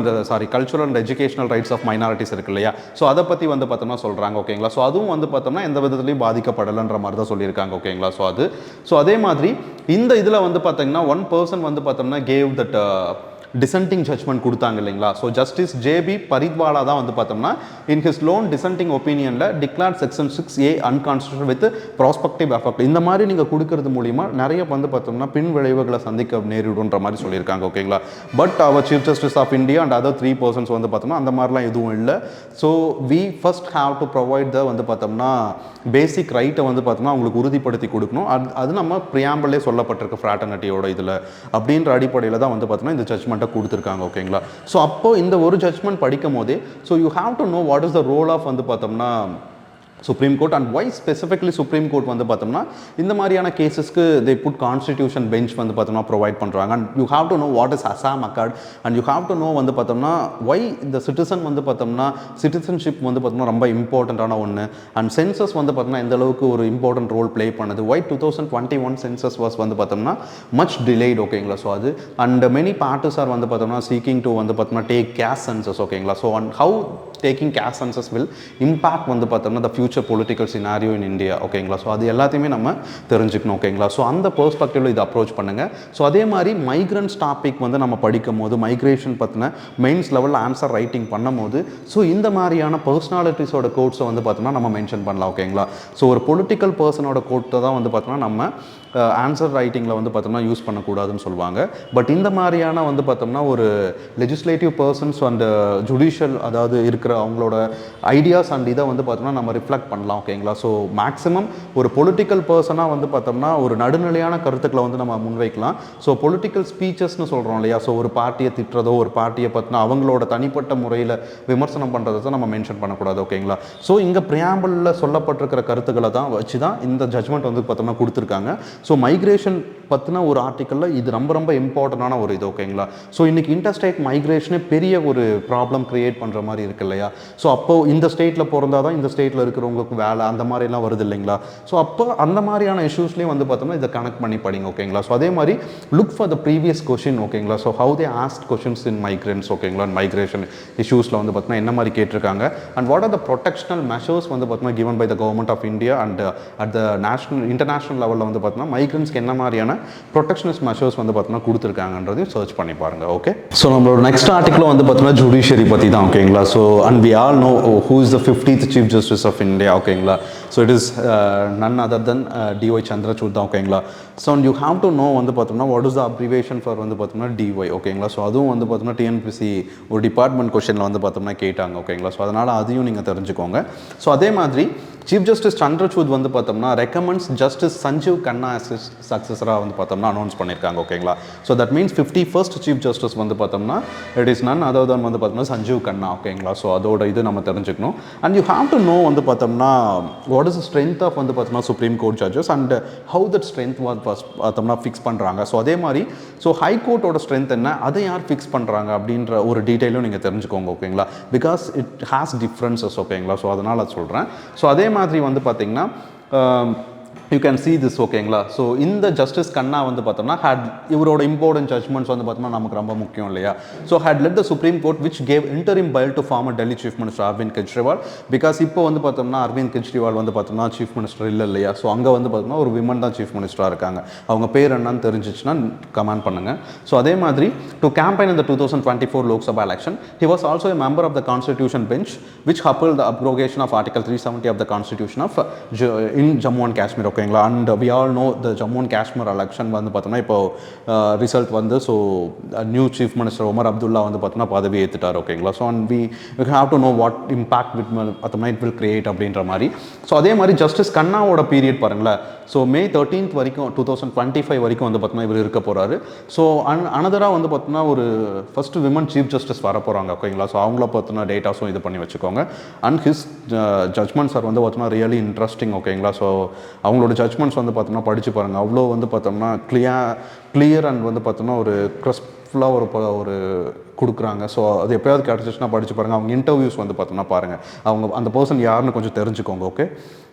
and educational rights of minorities இருக்கு இல்லையா. ஸோ அதை பற்றி வந்து பார்த்தோம்னா சொல்கிறாங்க ஓகேங்களா. ஸோ அதுவும் வந்து பார்த்தோம்னா எந்த விதத்துலையும் பாதிக்கப்படலைன்ற மாதிரி தான் சொல்லியிருக்காங்க ஓகேங்களா. ஸோ அதே மாதிரி இந்த இதில் வந்து பார்த்தீங்கன்னா ஒன் பர்சன் வந்து பார்த்தோம்னா கேவ் தட் டிசென்டிங் ஜட்மெண்ட் கொடுத்தாங்க இல்லைங்களா. ஸோ ஜஸ்டிஸ் ஜேபி பரித்வாலா தான் வந்து பார்த்தோம்னா இன் ஹிஸ் லோன் டிசென்டிங் ஒப்பீனியனில் declare section 6A unconstitutional with prospective effect இந்த மாதிரி நீங்கள் கொடுக்கறது மூலிமா நிறைய வந்து பார்த்தோம்னா பின் விளைவுகளை சந்திக்க நேரிடுன்ற மாதிரி சொல்லியிருக்காங்க ஓகேங்களா. But our chief justice of India and other 3 persons வந்து பார்த்தோம்னா அந்த மாதிரிலாம் எதுவும் இல்லை. So we first have to provide the வந்து பார்த்தோம்னா பேசிக் ரைட்டை வந்து பார்த்தோம்னா அவங்களுக்கு உறுதிப்படுத்தி கொடுக்கணும். அது நம்ம ப்ரியாம்பிளே சொல்லப்பட்டிருக்க ஃப்ராட்டர்னிட்டியோட இதில் அப்படின்ற அடிப்படையில் தான் வந்து பார்த்தோம்னா இந்த ஜட்மெண்ட் கொடுத்துருக்காங்க ஓகேங்களா. ஸோ அப்போ இந்த ஒரு ஜட்மெண்ட் படிக்கும் போதே so you have to know what is the role of வந்து பார்த்தோம்னா supreme court and why specifically supreme court வந்து பார்த்தோம்னா இந்த மாதிரியான கேசஸ்க்கு தே புட் கான்ஸ்டிடியூஷன் பெஞ்ச் வந்து பார்த்தோம்னா ப்ரொவைட் பண்ணுறாங்க. And you have to know what is Assam accord and you have to know வந்து பார்த்தோம்னா வை இந்த சிட்டிசன் வந்து பார்த்தோம்னா சிட்டிசன்ஷிப் வந்து பார்த்தோம்னா ரொம்ப இம்பார்ட்டண்ட்டான ஒன்று. அண்ட் சென்சஸ் வந்து பார்த்தோம்னா எந்த அளவுக்கு ஒரு இம்பார்ட்டன்ட் ரோல் ப்ளே பண்ணுது. வை 2021 சென்சஸ் வாஸ் வந்து பார்த்தோம்னா மச் டிலேட் ஓகேங்களா. ஸோ அது அண்ட் மெனி பார்ட்டிஸ் ஆர் வந்து பார்த்தோம்னா சீக்கிங் டு வந்து பார்த்தோம்னா டேக் கேஸ் சென்சஸ் ஓகேங்களா. So and how taking caste census will impact வந்து பார்த்தோம்னா the future political scenario in India ஓகேங்களா. ஸோ அது எல்லாத்தையுமே நம்ம தெரிஞ்சுக்கணும் ஓகேங்களா. ஸோ அந்த பெர்ஸ்பெக்டிவில் இது அப்ரோச் பண்ணுங்கள். ஸோ அதே மாதிரி மைக்ரன்ஸ் டாபிக் வந்து நம்ம படிக்கும் போது மைக்ரேஷன் பற்றின மெயின்ஸ் லெவலில் ஆன்சர் ரைட்டிங் பண்ணும் போது ஸோ இந்த மாதிரியான பர்சனாலிட்டிஸோட கோட்ஸை வந்து பார்த்தோம்னா நம்ம மென்ஷன் பண்ணலாம் ஓகேங்களா. ஸோ ஒரு பொலிட்டிக்கல் பர்சனோட கோட்டை தான் வந்து பார்த்தோம்னா நம்ம ஆன்சர் ரைட்டிங்கில் வந்து பார்த்தோம்னா யூஸ் பண்ணக்கூடாதுன்னு சொல்லுவாங்க. பட் இந்த மாதிரியான வந்து பார்த்தோம்னா ஒரு லெஜிஸ்லேட்டிவ் பர்சன்ஸ் அண்ட் ஜுடிஷியல் அதாவது இருக்கிற அவங்களோட ஐடியாஸ் அண்ட் இதை வந்து பார்த்தோம்னா நம்ம ரிஃப்ளெக்ட் பண்ணலாம் ஓகேங்களா. ஸோ மேக்ஸிமம் ஒரு பொலிட்டிக்கல் பர்சனாக வந்து பார்த்தோம்னா ஒரு நடுநிலையான கருத்துக்களை வந்து நம்ம முன்வைக்கலாம். ஸோ பொலிட்டிக்கல் ஸ்பீச்சஸ்னு சொல்கிறோம் இல்லையா. ஸோ ஒரு பார்ட்டியை திட்டுறதோ ஒரு பார்ட்டியை பற்றினா அவங்களோட தனிப்பட்ட முறையில் விமர்சனம் பண்ணுறதை தான் நம்ம மென்ஷன் பண்ணக்கூடாது ஓகேங்களா. ஸோ இங்கே ப்ரியாம்பிளில் சொல்லப்பட்டிருக்கிற கருத்துக்களை தான் வச்சு தான் இந்த ஜட்மெண்ட் வந்து பார்த்தோம்னா கொடுத்துருக்காங்க. ஸோ மைக்ரேஷன் பற்றின ஒரு ஆர்டிக்கலில் இது ரொம்ப ரொம்ப இம்பார்ட்டண்டான ஒரு இது ஓகேங்களா. ஸோ இன்றைக்கி இன்டர்ஸ்டேட் மைக்ரேஷனே பெரிய ஒரு ப்ராப்ளம் க்ரியேட் பண்ணுற மாதிரி இருக்கு இல்லையா. ஸோ அப்போது இந்த ஸ்டேட்டில் பிறந்தால் தான் இந்த ஸ்டேட்டில் இருக்கிறவங்களுக்கு வேலை அந்த மாதிரிலாம் வருது இல்லைங்களா. ஸோ அப்போ அந்த மாதிரியான இஷ்யூஸ்லேயும் வந்து பார்த்தோம்னா இதை கனெக்ட் பண்ணி படிங்க ஓகேங்களா. ஸோ அதே மாதிரி look for the previous question ஓகேங்களா. So how they asked questions in migrants ஓகேங்களா. மைக்ரேஷன் இஷ்யூஸில் வந்து பார்த்தோம்னா என்ன மாதிரி கேட்டிருக்காங்க and what are the protectional measures வந்து பார்த்தோம்னா given by the government of India and at the international லெவலில் வந்து பார்த்தோம்னா மைக்ரன்ஸ்க்கு என்ன மாதிரியான ப்ரொடெக்ஷனிஸ்ட் மெஷர்ஸ் வந்து பார்த்தோம்னா கொடுத்துருக்காங்கன்றதையும் சர்ச் பண்ணி பாருங்கள். ஓகே, ஸோ நம்மளோட நெக்ஸ்ட் ஆர்டிக்கில் வந்து பார்த்தோம்னா ஜுடிஷியரி பற்றி தான். ஓகேங்களா, so and we all know who is the 50th chief justice of India. ஓகேங்களா, so it is none other than DY Chandrachud தான். ஓகேங்களா, so you have to know வந்து பார்த்தோம்னா what is the abbreviation for வந்து பார்த்தோம்னா டிஒய். ஓகேங்களா, so அதுவும் வந்து பார்த்தோம்னா டிஎன்பிஎஸ்சி ஒரு டிபார்ட்மெண்ட் கொஷனில் வந்து பார்த்தோம்னா கேட்டாங்க. ஓகேங்களா, ஸோ அதனால் அதையும் நீங்கள் தெரிஞ்சுக்கோங்க. ஸோ அதே மாதிரி சீஃப் ஜஸ்டிஸ் சந்திரசூட் வந்து பார்த்தோம்னா ரெக்கமெண்ட்ஸ் ஜஸ்டிஸ் சஞ்சீவ் கண்ணா சக்ஸஸராக வந்து பார்த்தோம்னா அனௌன்ஸ் பண்ணியிருக்காங்க. ஓகேங்களா, so that means 51st chief justice வந்து பார்த்தோம்னா இட் இஸ் நன் அதர் தென் வந்து பார்த்தோம்னா சஞ்சீவ் கண்ணா. ஓகேங்களா, ஸோ அதோட இது நம்ம தெரிஞ்சுக்கணும். And you have to know வந்து பார்த்தோம்னா what is the strength of வந்து பார்த்தோம்னா supreme court judges and how that strength பார்த்தோம்னா ஃபிக்ஸ் பண்ணுறாங்க. ஸோ அதே மாதிரி ஸோ ஹை கோர்ட்டோட ஸ்ட்ரென்த் என்ன, அதை யார் ஃபிக்ஸ் பண்ணுறாங்க அப்படின்ற ஒரு டீட்டெயிலும் நீங்கள் தெரிஞ்சுக்கோங்க. ஓகேங்களா, பிகாஸ் இட் ஹேஸ் டிஃப்ரென்சஸ். ஓகேங்களா, ஸோ அதனால் அது சொல்கிறேன். ஸோ அதே மாதிரி வந்து பார்த்தீங்கன்னா யூ கேன் சி திஸ். ஓகேங்களா, ஸோ இந்த ஜஸ்டிஸ் கண்ணா வந்து பார்த்தோம்னா ஹேட் இவரோட இம்பார்ட்டன்ட் ஜட்மெண்ட்ஸ் வந்து பார்த்தோம்னா நமக்கு ரொம்ப முக்கியம் இல்லையா. So had led the supreme court which gave interim bail to former Delhi chief minister Arvind Kejriwal. Because இப்போ வந்து பார்த்தோம்னா அரவிந்த் கெஜ்ரிவால் வந்து பார்த்தோம்னா சீஃப் மினிஸ்டர் இல்லை இல்லையா. ஸோ அங்கே வந்து பார்த்தோம்னா ஒரு விமன் தான் சீஃப் மினிஸ்டராக இருக்காங்க. அவங்க பேர் என்னன்னு தெரிஞ்சிச்சுன்னா கமெண்ட் பண்ணுங்கள். ஸோ அதே மாதிரி to campaign in the 2024 Lok Sabha election he was also a member of the constitution bench which upheld the abrogation of article 370 of the constitution of in Jammu and Kashmir. ஓகேங்களா, and we all know the Jammu and Kashmir election வந்து பார்த்தோம்னா இப்போ result வந்து so new chief minister Omar Abdullah வந்து பார்த்தோம்னா பதவி ஏற்றுட்டார். ஓகேங்களா, so and we have to know what impact with பார்த்தோம்னா இட் வில் கிரியேட் அப்படின்ற மாதிரி. ஸோ அதே மாதிரி ஜஸ்டிஸ் கண்ணாவோட பீரியட் பாருங்களேன். ஸோ May 13th வரைக்கும் 2025 வரைக்கும் வந்து பார்த்தோம்னா இவர் இருக்க போகிறாரு. ஸோ அனதராக வந்து பார்த்தோம்னா ஒரு ஃபஸ்ட்டு விமன் சீஃப் ஜஸ்டிஸ் வர போகிறாங்க. ஓகேங்களா, ஸோ அவங்கள பார்த்தோம்னா டேட்டாஸும் இது பண்ணி வச்சுக்கோங்க. அண்ட் ஹிஸ் ஜட்மெண்ட்ஸ் ஆர் வந்து பார்த்தோம்னா ரியலி இன்ட்ரெஸ்டிங். ஓகேங்களா, ஸோ அவங்களோட ஜட்மெண்ட்ஸ் வந்து பார்த்தோம்னா படித்து பாருங்கள். அவ்வளோ வந்து பார்த்தோம்னா கிளியர் அண்ட் வந்து பார்த்தோம்னா ஒரு க்ரிஸ்ப்ஃபுல்லாக ஒரு கொடுக்குறாங்க. ஸோ அது எப்போயாவது கிடச்சிச்சுன்னா படித்து பாருங்கள். அவங்க இன்டர்வியூஸ் வந்து பார்த்தோம்னா பாருங்கள், அவங்க அந்த பர்சன் யாருன்னு கொஞ்சம் தெரிஞ்சுக்கோங்க. ஓகே,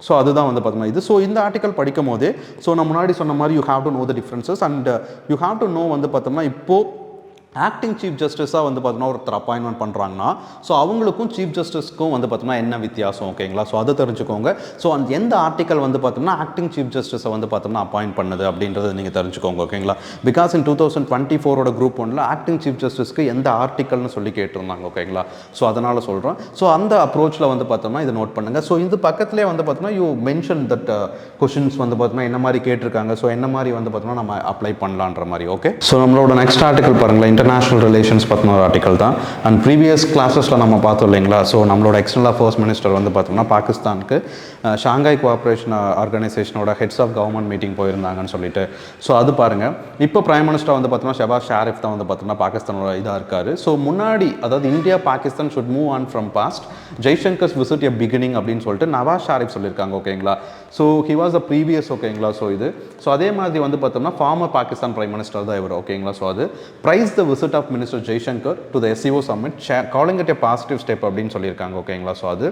ஸோ அதுதான் வந்து பார்த்தோம்னா இது. ஸோ இந்த ஆர்டிக்கல் படிக்கும் போதே ஸோ நான் முன்னாடி சொன்ன மாதிரி you have to know the differences and you have to know வந்து பார்த்தோம்னா இப்போது ஆக்டிங் சீஃப் ஜஸ்டிஸாக வந்து பார்த்தோம்னா ஒருத்தர் அப்பாயின்மெண்ட் பண்ணுறாங்கன்னா ஸோ அவங்களுக்கும் சீஃப் ஜஸ்டிஸ்க்கும் வந்து பார்த்தோம்னா என்ன வித்தியாசம். ஓகேங்களா, ஸோ அதை தெரிஞ்சுக்கோங்க. ஸோ அந்த எந்த ஆர்டிக்கல் வந்து பார்த்தோம்னா ஆக்டிங் சீஃப் ஜஸ்டிஸை வந்து பார்த்தோம்னா அப்பாயிண்ட் பண்ணுது அப்படின்றத நீங்கள் தெரிஞ்சுக்கோங்க. ஓகேங்களா, because in 2024 group 1 acting chief ஜஸ்டிஸ்க்கு எந்த ஆர்டிக்கல்னு சொல்லி கேட்டிருந்தாங்க. ஓகேங்களா, ஸோ அதனால் சொல்கிறேன். ஸோ அந்த அப்ரோச்சில் வந்து பார்த்தோம்னா இதை நோட் பண்ணுங்கள். ஸோ இது பக்கத்துலேயே வந்து பார்த்தோம்னா யூ மென்ஷன் தட் கொஷின்ஸ் வந்து பார்த்தோம்னா என்ன மாதிரி கேட்டிருக்காங்க, ஸோ என்ன மாதிரி வந்து பார்த்தோம்னா நம்ம அப்ளை பண்ணலான்ற மாதிரி. ஓகே, ஸோ நம்மளோட நெக்ஸ்ட் ஆர்டிக்கல் பாருங்களேன், இன்டர்நேஷனல் ரிலேஷன்ஸ் பற்றின ஒரு ஆர்டிக்கல் தான். அண்ட் ப்ரீவியஸ் கிளாஸஸில் நம்ம பார்த்தோம் இல்லைங்களா. ஸோ நம்மளோட எக்ஸ்டர்னல் அஃபேர்ஸ் மினிஸ்டர் வந்து பார்த்தோம்னா பாகிஸ்தானுக்கு ஷாங்காய் கோஆப்ரேஷன் ஆர்கனைசேஷனோட ஹெட்ஸ் ஆஃப் கவர்மெண்ட் மீட்டிங் போயிருந்தாங்கன்னு சொல்லிட்டு. ஸோ அது பாருங்கள், இப்போ பிரைம் மினிஸ்டர் வந்து பார்த்தோம்னா ஷெபாஸ் ஷாரிஃப் தான் வந்து பார்த்தோம்னா பாகிஸ்தானோட இதாக இருக்காரு. ஸோ முன்னாடி அதாவது India Pakistan should move on from past Jaishankar's visit a beginning அப்படின்னு சொல்லிட்டு நவாஸ் ஷாரிஃப் சொல்லியிருக்காங்க. ஓகேங்களா, so he was a previous. ஓகேங்களா, ஸோ இது ஸோ அதே மாதிரி வந்து பார்த்தோம்னா ஃபார்மர் பாகிஸ்தான் பிரைம் மினிஸ்டர் தான் இவர். ஓகேங்களா, ஸோ அது praise the visit of minister Jaishankar to the SCO summit calling it a positive step அப்படின்னு சொல்லியிருக்காங்க. ஓகேங்களா, ஸோ அது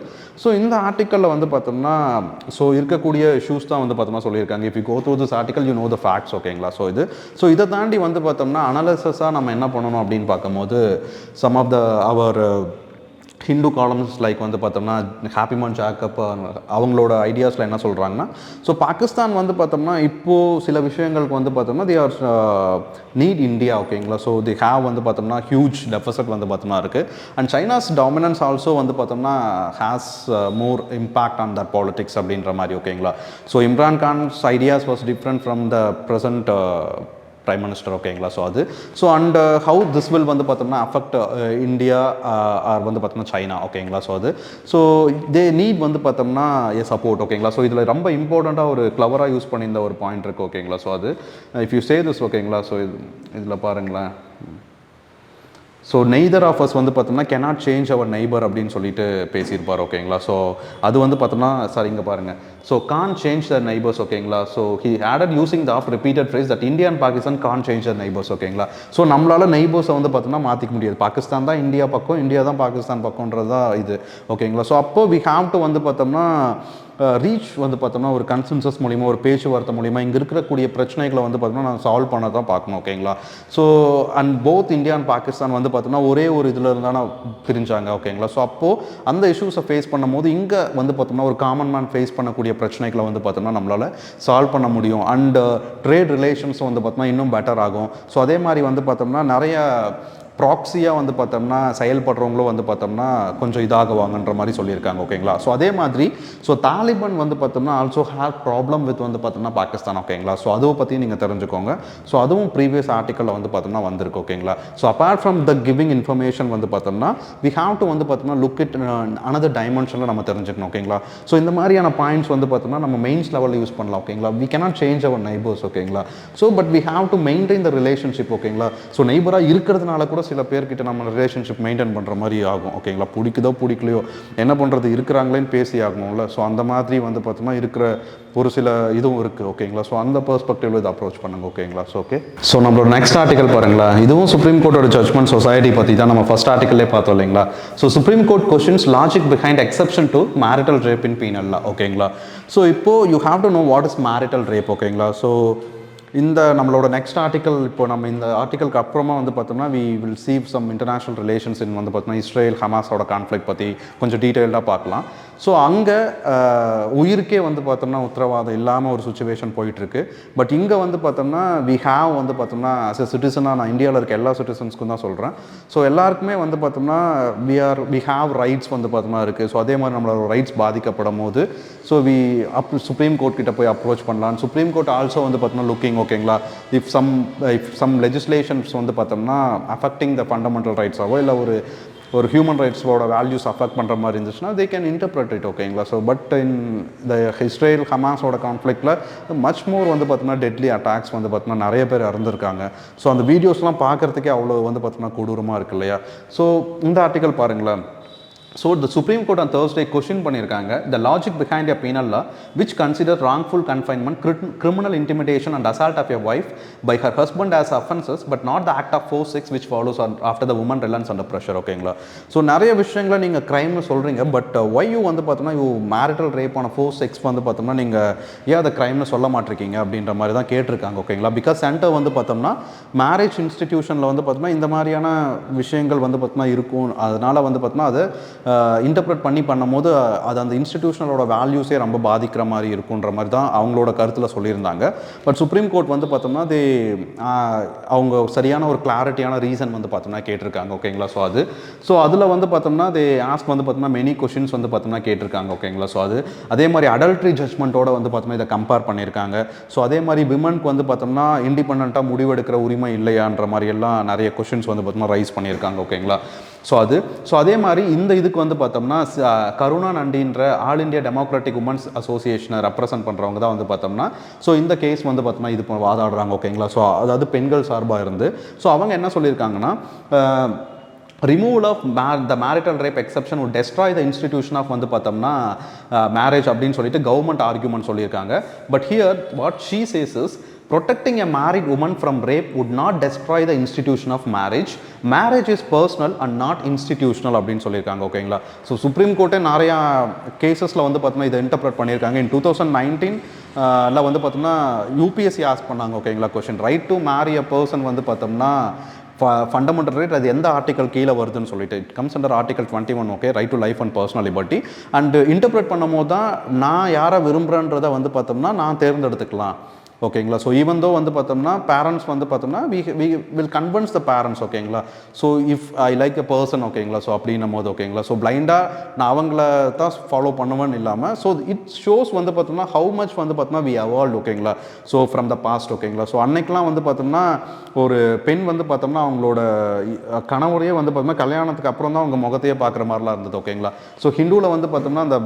ஸோ இந்த ஆர்டிக்கலில் வந்து பார்த்தோம்னா ஸோ இருக்கக்கூடிய இஷ்யூஸ் தான் வந்து பார்த்தோம்னா சொல்லியிருக்காங்க. If you go through this article you know the facts. ஓகேங்களா, ஸோ இது ஸோ இதை தாண்டி வந்து பார்த்தோம்னா அனாலிசிஸாக நம்ம என்ன பண்ணணும் அப்படின்னு பார்க்கும்போது some of the our Hindu columns like வந்து பார்த்தோம்னா ஹாப்பிமான் ஜாக்கப் அவங்களோட ஐடியாஸில் என்ன சொல்கிறாங்கன்னா ஸோ பாகிஸ்தான் வந்து பார்த்தோம்னா இப்போது சில விஷயங்களுக்கு வந்து பார்த்தோம்னா தே ஆர் நீட் இந்தியா. ஓகேங்களா, ஸோ தி ஹேவ் வந்து பார்த்தோம்னா ஹியூஜ் டெஃபிசிட் வந்து பார்த்தோம்னா இருக்குது. அண்ட் சைனாஸ் டாமினன்ஸ் ஆல்சோ வந்து பார்த்தோம்னா has more impact on that politics அப்படின்ற மாதிரி. ஓகேங்களா, so Imran Khan's ideas was different from the present prime minister. ஓகேங்களா, ஸோ அது so and how this will வந்து பார்த்தோம்னா அஃபெக்ட் இந்தியா ஆர் வந்து பார்த்தோம்னா சைனா. ஓகேங்களா, ஸோ அது ஸோ தே நீட் வந்து பார்த்தோம்னா ஏ சப்போர்ட். ஓகேங்களா, ஸோ இதில் ரொம்ப இம்பார்ட்டண்ட்டாக ஒரு கிளவராக யூஸ் பண்ணியிருந்த ஒரு பாயிண்ட் இருக்குது. ஓகேங்களா, ஸோ அது இஃப் யூ சே திஸ். ஓகேங்களா, ஸோ இதில் பாருங்களேன். ஸோ நெய்தர் ஆஃப் அஸ் வந்து பார்த்தோம்னா cannot சேஞ்ச் அவர் நெய்பர் அப்படின்னு சொல்லிட்டு பேசியிருப்பார். ஓகேங்களா, ஸோ அது வந்து பார்த்தோம்னா சார் இங்கே பாருங்கள். So can't change their neighbors. ஓகேங்களா, so he added using the oft repeated phrase that India and Pakistan can't change their neighbors. ஓகேங்களா, ஸோ நம்மளால் நெய்பர்ஸை வந்து பார்த்தோம்னா மாற்றிக்க முடியாது. பாகிஸ்தான் தான் இந்தியா பக்கம், இந்தியா தான் பாகிஸ்தான் பக்கம்ன்றது தான் இது. ஓகேங்களா, ஸோ அப்போ we have to வந்து பார்த்தோம்னா ரீச் வந்து பார்த்தோம்னா ஒரு கன்சென்சஸ் மூலிமா ஒரு பேச்சுவார்த்தை மூலிமா இங்கே இருக்கக்கூடிய பிரச்சனைகளை வந்து பார்த்தோம்னா நான் சால்வ் பண்ண தான் பார்க்கணும் ஓகேங்களா. So and both India and Pakistan வந்து பார்த்தோம்னா ஒரே ஒரு இதில் இருந்தால் பிரிஞ்சாங்க ஓகேங்களா. ஸோ அப்போது அந்த இஷ்யூஸை ஃபேஸ் பண்ணும்போது இங்கே வந்து பார்த்தோம்னா ஒரு காமன் மேன் ஃபேஸ் பண்ணக்கூடிய பிரச்சனைகளை வந்து பார்த்தோம்னா நம்மளால் சால்வ் பண்ண முடியும். அண்ட் ட்ரேட் ரிலேஷன்ஸும் வந்து பார்த்தோம்னா இன்னும் பெட்டர் ஆகும். ஸோ அதே மாதிரி வந்து பார்த்தோம்னா நிறைய ப்ராக்ஸியாக வந்து பார்த்தோம்னா செயல்படுறவங்களும் வந்து பார்த்தோம்னா கொஞ்சம் இதாகுவாங்கன்ற மாதிரி சொல்லியிருக்காங்க ஓகேங்களா. ஸோ அதே மாதிரி ஸோ தாலிபான் வந்து பார்த்தோம்னா ஆல்சோ ஹேவ் ப்ராப்ளம் வித் வந்து பார்த்தோம்னா பாகிஸ்தான் ஓகேங்களா. ஸோ அதை பற்றி நீங்கள் தெரிஞ்சுக்கோங்க. ஸோ அதுவும் ப்ரீவியஸ் ஆர்டிக்கலில் வந்து பார்த்தோம்னா வந்திருக்கு ஓகேங்களா. So apart from the giving information வந்து பார்த்தோம்னா வி ஹாவ் டு வந்து பார்த்தோம்னா லுக் இட் அனதர் டைமென்ஷனில் நம்ம தெரிஞ்சுக்கணும் ஓகேங்களா. ஸோ இந்த மாதிரியான பாயிண்ட்ஸ் வந்து பார்த்தோம்னா நம்ம மெயின்ஸ் லெவலில் யூஸ் பண்ணலாம் ஓகேங்களா. We cannot change our neighbours ஓகேங்களா. So but we have to maintain the relationship ஓகேங்களா. ஸோ நெய்பராக இருக்கிறதுனால கூட சில பேர்கிட்ட நம்ம ரிலேஷன்ஷிப் மெயின்டைன் பண்ணுற மாதிரி ஆகும் ஓகேங்களா. பிடிக்குதோ பிடிக்கலையோ என்ன பண்ணுறது, இருக்கிறாங்களேன்னு பேசி ஆகணும்ல. ஸோ அந்த மாதிரி வந்து பார்த்தோம்னா இருக்கிற ஒரு சில இதுவும் இருக்குது ஓகேங்களா. ஸோ அந்த பெர்ஸ்பெக்டிவ்ல இதை அப்ரோச் பண்ணுங்க ஓகேங்களா. ஸோ ஓகே, ஸோ நம்மளோட நெக்ஸ்ட் ஆர்டிகல் பாருங்களா. இதுவும் சுப்ரீம் கோர்ட்டோட ஜட்மெண்ட் சொசைட்டி பற்றி தான் நம்ம ஃபர்ஸ்ட் ஆர்டிக்கல்லே பார்த்தோம் இல்லைங்களா. So supreme court questions logic behind exception to marital rape in penal ஓகேங்களா. ஸோ இப்போது you have to know what is marital rape ஓகேங்களா. ஸோ இந்த நம்மளோட நெக்ஸ்ட் ஆர்டிக்கல் இப்போ நம்ம இந்த ஆர்டிக்கலுக்கு அப்புறமா வந்து பார்த்தோம்னா we will see some international relations in வந்து பார்த்தோம்னா இஸ்ரேல் ஹமாஸோட கான்ஃப்ளிக்ட் பற்றி கொஞ்சம் டீட்டெயில்டாக பார்க்கலாம். ஸோ அங்கே உயிருக்கே வந்து பார்த்தோம்னா உத்தரவாதம் இல்லாமல் ஒரு சுச்சுவேஷன் போயிட்டுருக்கு. பட் இங்கே வந்து பார்த்தோம்னா வி ஹாவ் வந்து பார்த்தோம்னா அஸ் எ சிட்டிசனாக நான் இந்தியாவில் இருக்க எல்லா சிட்டிசன்ஸ்க்கும் தான் சொல்கிறேன். ஸோ எல்லாருக்குமே வந்து பார்த்தோம்னா வி ஹாவ் ரைட்ஸ் வந்து பார்த்தோம்னா இருக்குது. ஸோ அதே மாதிரி நம்மளோட ரைட்ஸ் பாதிக்கப்படும் போது ஸோ வி சுப்ரீம் கோர்ட் கிட்ட போய் அப்ரோச் பண்ணலாம். சுப்ரீம் கோர்ட் ஆல்சோ வந்து பார்த்தோம்னா லுக்கிங் ஓகேங்களா. இஃப் சம் லெஜிஸ்லேஷன்ஸ் வந்து பார்த்தோம்னா அஃபெக்டிங் த ஃபண்டமெண்டல் ரைட்ஸாவோ இல்லை ஒரு ஹியூமன் ரைட்ஸோட வேல்யூஸ் அஃபெக்ட் பண்ணுற மாதிரி இருந்துச்சுன்னா தே கேன் இன்டர்பிரட் இட் ஓகேங்களா. So but in the Israel ஹமாஸோட கான்ஃப்ளிக்டில் மச் மோர் வந்து பார்த்தோம்னா டெட்லி அட்டாக்ஸ் வந்து பார்த்தோம்னா நிறைய பேர் இறந்துருக்காங்க. ஸோ அந்த வீடியோஸ்லாம் பார்க்குறதுக்கே அவ்வளோ வந்து பார்த்தோம்னா கொடூரமாக இருக்கு இல்லையா. ஸோ இந்த ஆர்டிக்கல் பாருங்களேன். So the Supreme Court on Thursday question பண்ணியிருக்காங்க the logic behind a penal law which consider wrongful confinement, criminal intimidation and assault of a wife by her husband as offenses but not the act of force sex which follows after the woman relents under pressure ஓகேங்களா. So நிறைய விஷயங்களை நீங்கள் க்ரைம்னு சொல்கிறீங்க. But why you வந்து பார்த்தோம்னா you marital rape ஆன force sex வந்து பார்த்தோம்னா நீங்கள் ஏன் அதை க்ரைம்னு சொல்ல மாட்டிருக்கீங்க அப்படின்ற மாதிரி தான் கேட்டிருக்காங்க ஓகேங்களா. பிகாஸ் சென்டர் வந்து பார்த்தோம்னா மேரேஜ் இன்ஸ்டிடியூஷனில் வந்து பார்த்தோம்னா இந்த மாதிரியான விஷயங்கள் வந்து பார்த்தோம்னா இருக்கும். அதனால் வந்து பார்த்தோம்னா அதை இன்டர்பிரட் பண்ணி பண்ணும்போது அது அந்த இன்ஸ்டிடியூஷனலோட வேல்யூஸே ரொம்ப பாதிக்கிற மாதிரி இருக்குன்ற மாதிரி தான் அவங்களோட கருத்தில் சொல்லியிருந்தாங்க. பட் சுப்ரீம் கோர்ட் வந்து பார்த்தோம்னா அவங்க சரியான ஒரு கிளாரிட்டியான ரீசன் வந்து பார்த்தோம்னா கேட்டிருக்காங்க ஓகேங்களா. ஸோ அதில் வந்து பார்த்தோம்னா ஆஸ்க் வந்து பார்த்தோம்னா மெனி கொஷின்ஸ் வந்து பார்த்தோம்னா கேட்டிருக்காங்க ஓகேங்களா. ஸோ அதே மாதிரி அடல்ட்ரி ஜட்மெண்ட்டோட வந்து பார்த்தோம்னா இதை கம்பேர் பண்ணியிருக்காங்க. ஸோ அதே மாதிரி விமனுக்கு வந்து பார்த்தோம்னா இண்டிபெண்ட்டாக முடிவெடுக்கிற உரிமை இல்லையான்ற மாதிரி எல்லாம் நிறைய கொஷின்ஸ் வந்து பார்த்தோம்னா ரைஸ் பண்ணியிருக்காங்க ஓகேங்களா. ஸோ அதே மாதிரி இந்த இதுக்கு வந்து பார்த்தோம்னா கருணா நண்டின்ற ஆல் இண்டியா டெமோக்ராட்டிக் உமன்ஸ் அசோசியேஷனை ரெப்ரசென்ட் பண்ணுறவங்க தான் வந்து பார்த்தோம்னா ஸோ இந்த கேஸ் வந்து பார்த்தோம்னா இது வாதாடுறாங்க ஓகேங்களா. ஸோ அதாவது பெண்கள் சார்பாக இருந்து ஸோ அவங்க என்ன சொல்லியிருக்காங்கன்னா removal of the marital rape exception would destroy the institution of வந்து பார்த்தோம்னா மேரேஜ் அப்படின்னு சொல்லிட்டு கவர்மெண்ட் ஆர்கியூமெண்ட் சொல்லியிருக்காங்க. But here what she says is protecting a married woman from rape would not destroy the institution of marriage. Marriage is personal and not institutional அப்படின்னு சொல்லியிருக்காங்க ஓகேங்களா. So supreme கோர்ட்டே நிறையா கேசஸில் வந்து பார்த்தோம்னா இதை இன்டர்பிரட் பண்ணியிருக்காங்க. இன் 2019 வந்து பார்த்தோம்னா யூபிஎஸ்சி ஆஸ்க் பண்ணாங்க ஓகேங்களா question right to marry a person வந்து பார்த்தோம்னா ஃபண்டமெண்டல் ரைட் அது எந்த ஆர்டிக்கல் கீழே வருதுன்னு சொல்லிட்டு it comes under article 21 okay right to life and personal liberty. And interpret பண்ணும் போது தான் நான் யாரை விரும்புகிறேன்றதை வந்து பார்த்தோம்னா நான் தேர்ந்தெடுத்துக்கலாம் ஓகேங்களா. ஸோ ஈவன் தோ வந்து பார்த்தோம்னா பேரண்ட்ஸ் வந்து பார்த்தோம்னா we will convince the parents ஓகேங்களா. So if I like a person ஓகேங்களா. ஸோ அப்படின்னும் போது ஓகேங்களா. ஸோ பிளைண்டாக நான் அவங்கள தான் ஃபாலோ பண்ணுவேன்னு இல்லாமல் ஸோ இட் ஷோஸ் வந்து பார்த்தோம்னா ஹவு மச் வந்து பார்த்தோம்னா வி அவால்வ் ஓகேங்களா. ஸோ ஃப்ரம் த பாஸ்ட் ஓகேங்களா. ஸோ அன்னைக்கெலாம் வந்து பார்த்தோம்னா ஒரு பெண் வந்து பார்த்தோம்னா அவங்களோட கணவரையே வந்து பார்த்தோம்னா கல்யாணத்துக்கு அப்புறம் தான் அவங்க முகத்தையே பார்க்குற மாதிரிலாம் இருந்தது ஓகேங்களா. ஸோ ஹிந்துவில் வந்து பார்த்தோம்னா அந்த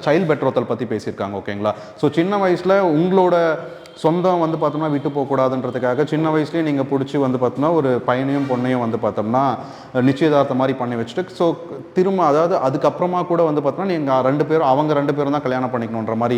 சைல்ட் பெட்ரோத்தல் பற்றி பேசியிருக்காங்க ஓகேங்களா. ஸோ சின்ன வயசில் உங்களோட சொந்தம் வந்து பார்த்தோம்னா விட்டு போகக்கூடாதுன்றதுக்காக சின்ன வயசுலேயே நீங்கள் பிடிச்சி வந்து பார்த்தோம்னா ஒரு பையனையும் பொண்ணையும் வந்து பார்த்தோம்னா நிச்சயதார்த்தம் மாதிரி பண்ணி வச்சுட்டு ஸோ திரும்ப அதாவது அதுக்கப்புறமா கூட வந்து பார்த்தோம்னா நீங்கள் அவங்க ரெண்டு பேரும் தான் கல்யாணம் பண்ணிக்கணுன்ற மாதிரி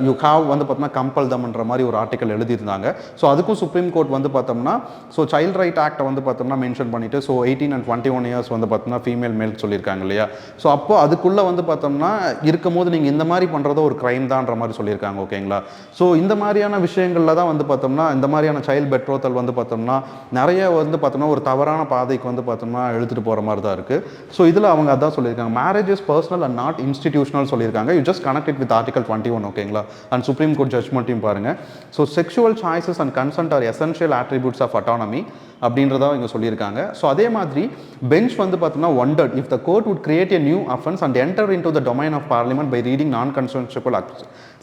யூ ஹாவ் வந்து பார்த்தோம்னா கம்பல் தம்ன்ற மாதிரி ஒரு ஆர்டிக்கல் எழுதியிருந்தாங்க. ஸோ அதுக்கும் சுப்ரீம் கோர்ட் வந்து பார்த்தோம்னா ஸோ சைல்ட் ரைட் ஆக்டை வந்து பார்த்தோம்னா மென்ஷன் பண்ணிவிட்டு ஸோ 18 and 21 இயர்ஸ் வந்து பார்த்தோம்னா ஃபீமேல் மேல் சொல்லியிருக்காங்க இல்லையா. ஸோ அப்போ அதுக்குள்ளே வந்து பார்த்தோம்னா இருக்கும் போது நீங்கள் இந்த மாதிரி பண்ணுறதோ ஒரு க்ரைம் தான்ற மாதிரி சொல்லியிருக்காங்க. ஓகேங்களா. ஸோ இந்த மாதிரியான விஷயங்களில் தான் வந்து பார்த்தோம்னா இந்த மாதிரியான சைல்டு பெட்ரோத்தல் வந்து பார்த்தோம்னா நிறைய வந்து பார்த்தோம்னா ஒரு தவறான பாதைக்கு வந்து பார்த்தோம்னா எழுத்துட்டு போகிற மாதிரி தான் இருக்குது. ஸோ இதில் அவங்க அதான் சொல்லியிருக்காங்க, marriage is personal and not institutional சொல்லியிருக்காங்க. You just connect it with article 21. ஓகேங்களா. அண்ட் சுப்ரீம் கோர்ட் ஜட்மெண்ட்டையும் பாருங்கள். So sexual choices and consent are essential attributes of autonomy அப்படின்றதா இங்கே சொல்லியிருக்காங்க. ஸோ அதே மாதிரி பெஞ்ச் வந்து பார்த்தோம்னா wondered if the court would create a new offence and enter into the domain of parliament by reading non consensual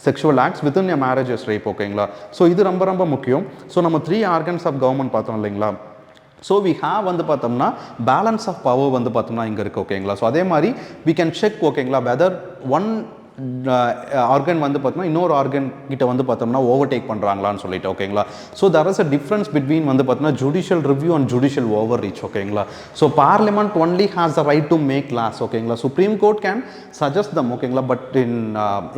sexual acts within a marriage is rape. ஓகேங்களா. So இது ரொம்ப ரொம்ப முக்கியம். So நம்ம 3 organs of government பார்த்தோம் இல்லைங்களா. So we have வந்து பார்த்தோம்னா பேலன்ஸ் ஆஃப் பவர் வந்து பார்த்தோம்னா இங்கே இருக்குது. ஓகேங்களா. ஸோ அதே மாதிரி வி கேன் செக் ஓகேங்களா வெதர் ஒன் ஆர்கன் வந்து பார்த்தோம்னா இன்னொரு ஆர்கன் கிட்ட வந்து பார்த்தோம்னா ஓவர்டேக் பண்ணுறாங்களான்னு சொல்லிட்டு. ஓகேங்களா. So there is a difference between வந்து பார்த்தோம்னா judicial review and judicial overreach. ஓகேங்களா. So parliament only has the right to make laws. ஓகேங்களா. Supreme court can suggest them. ஓகேங்களா. பட் இன்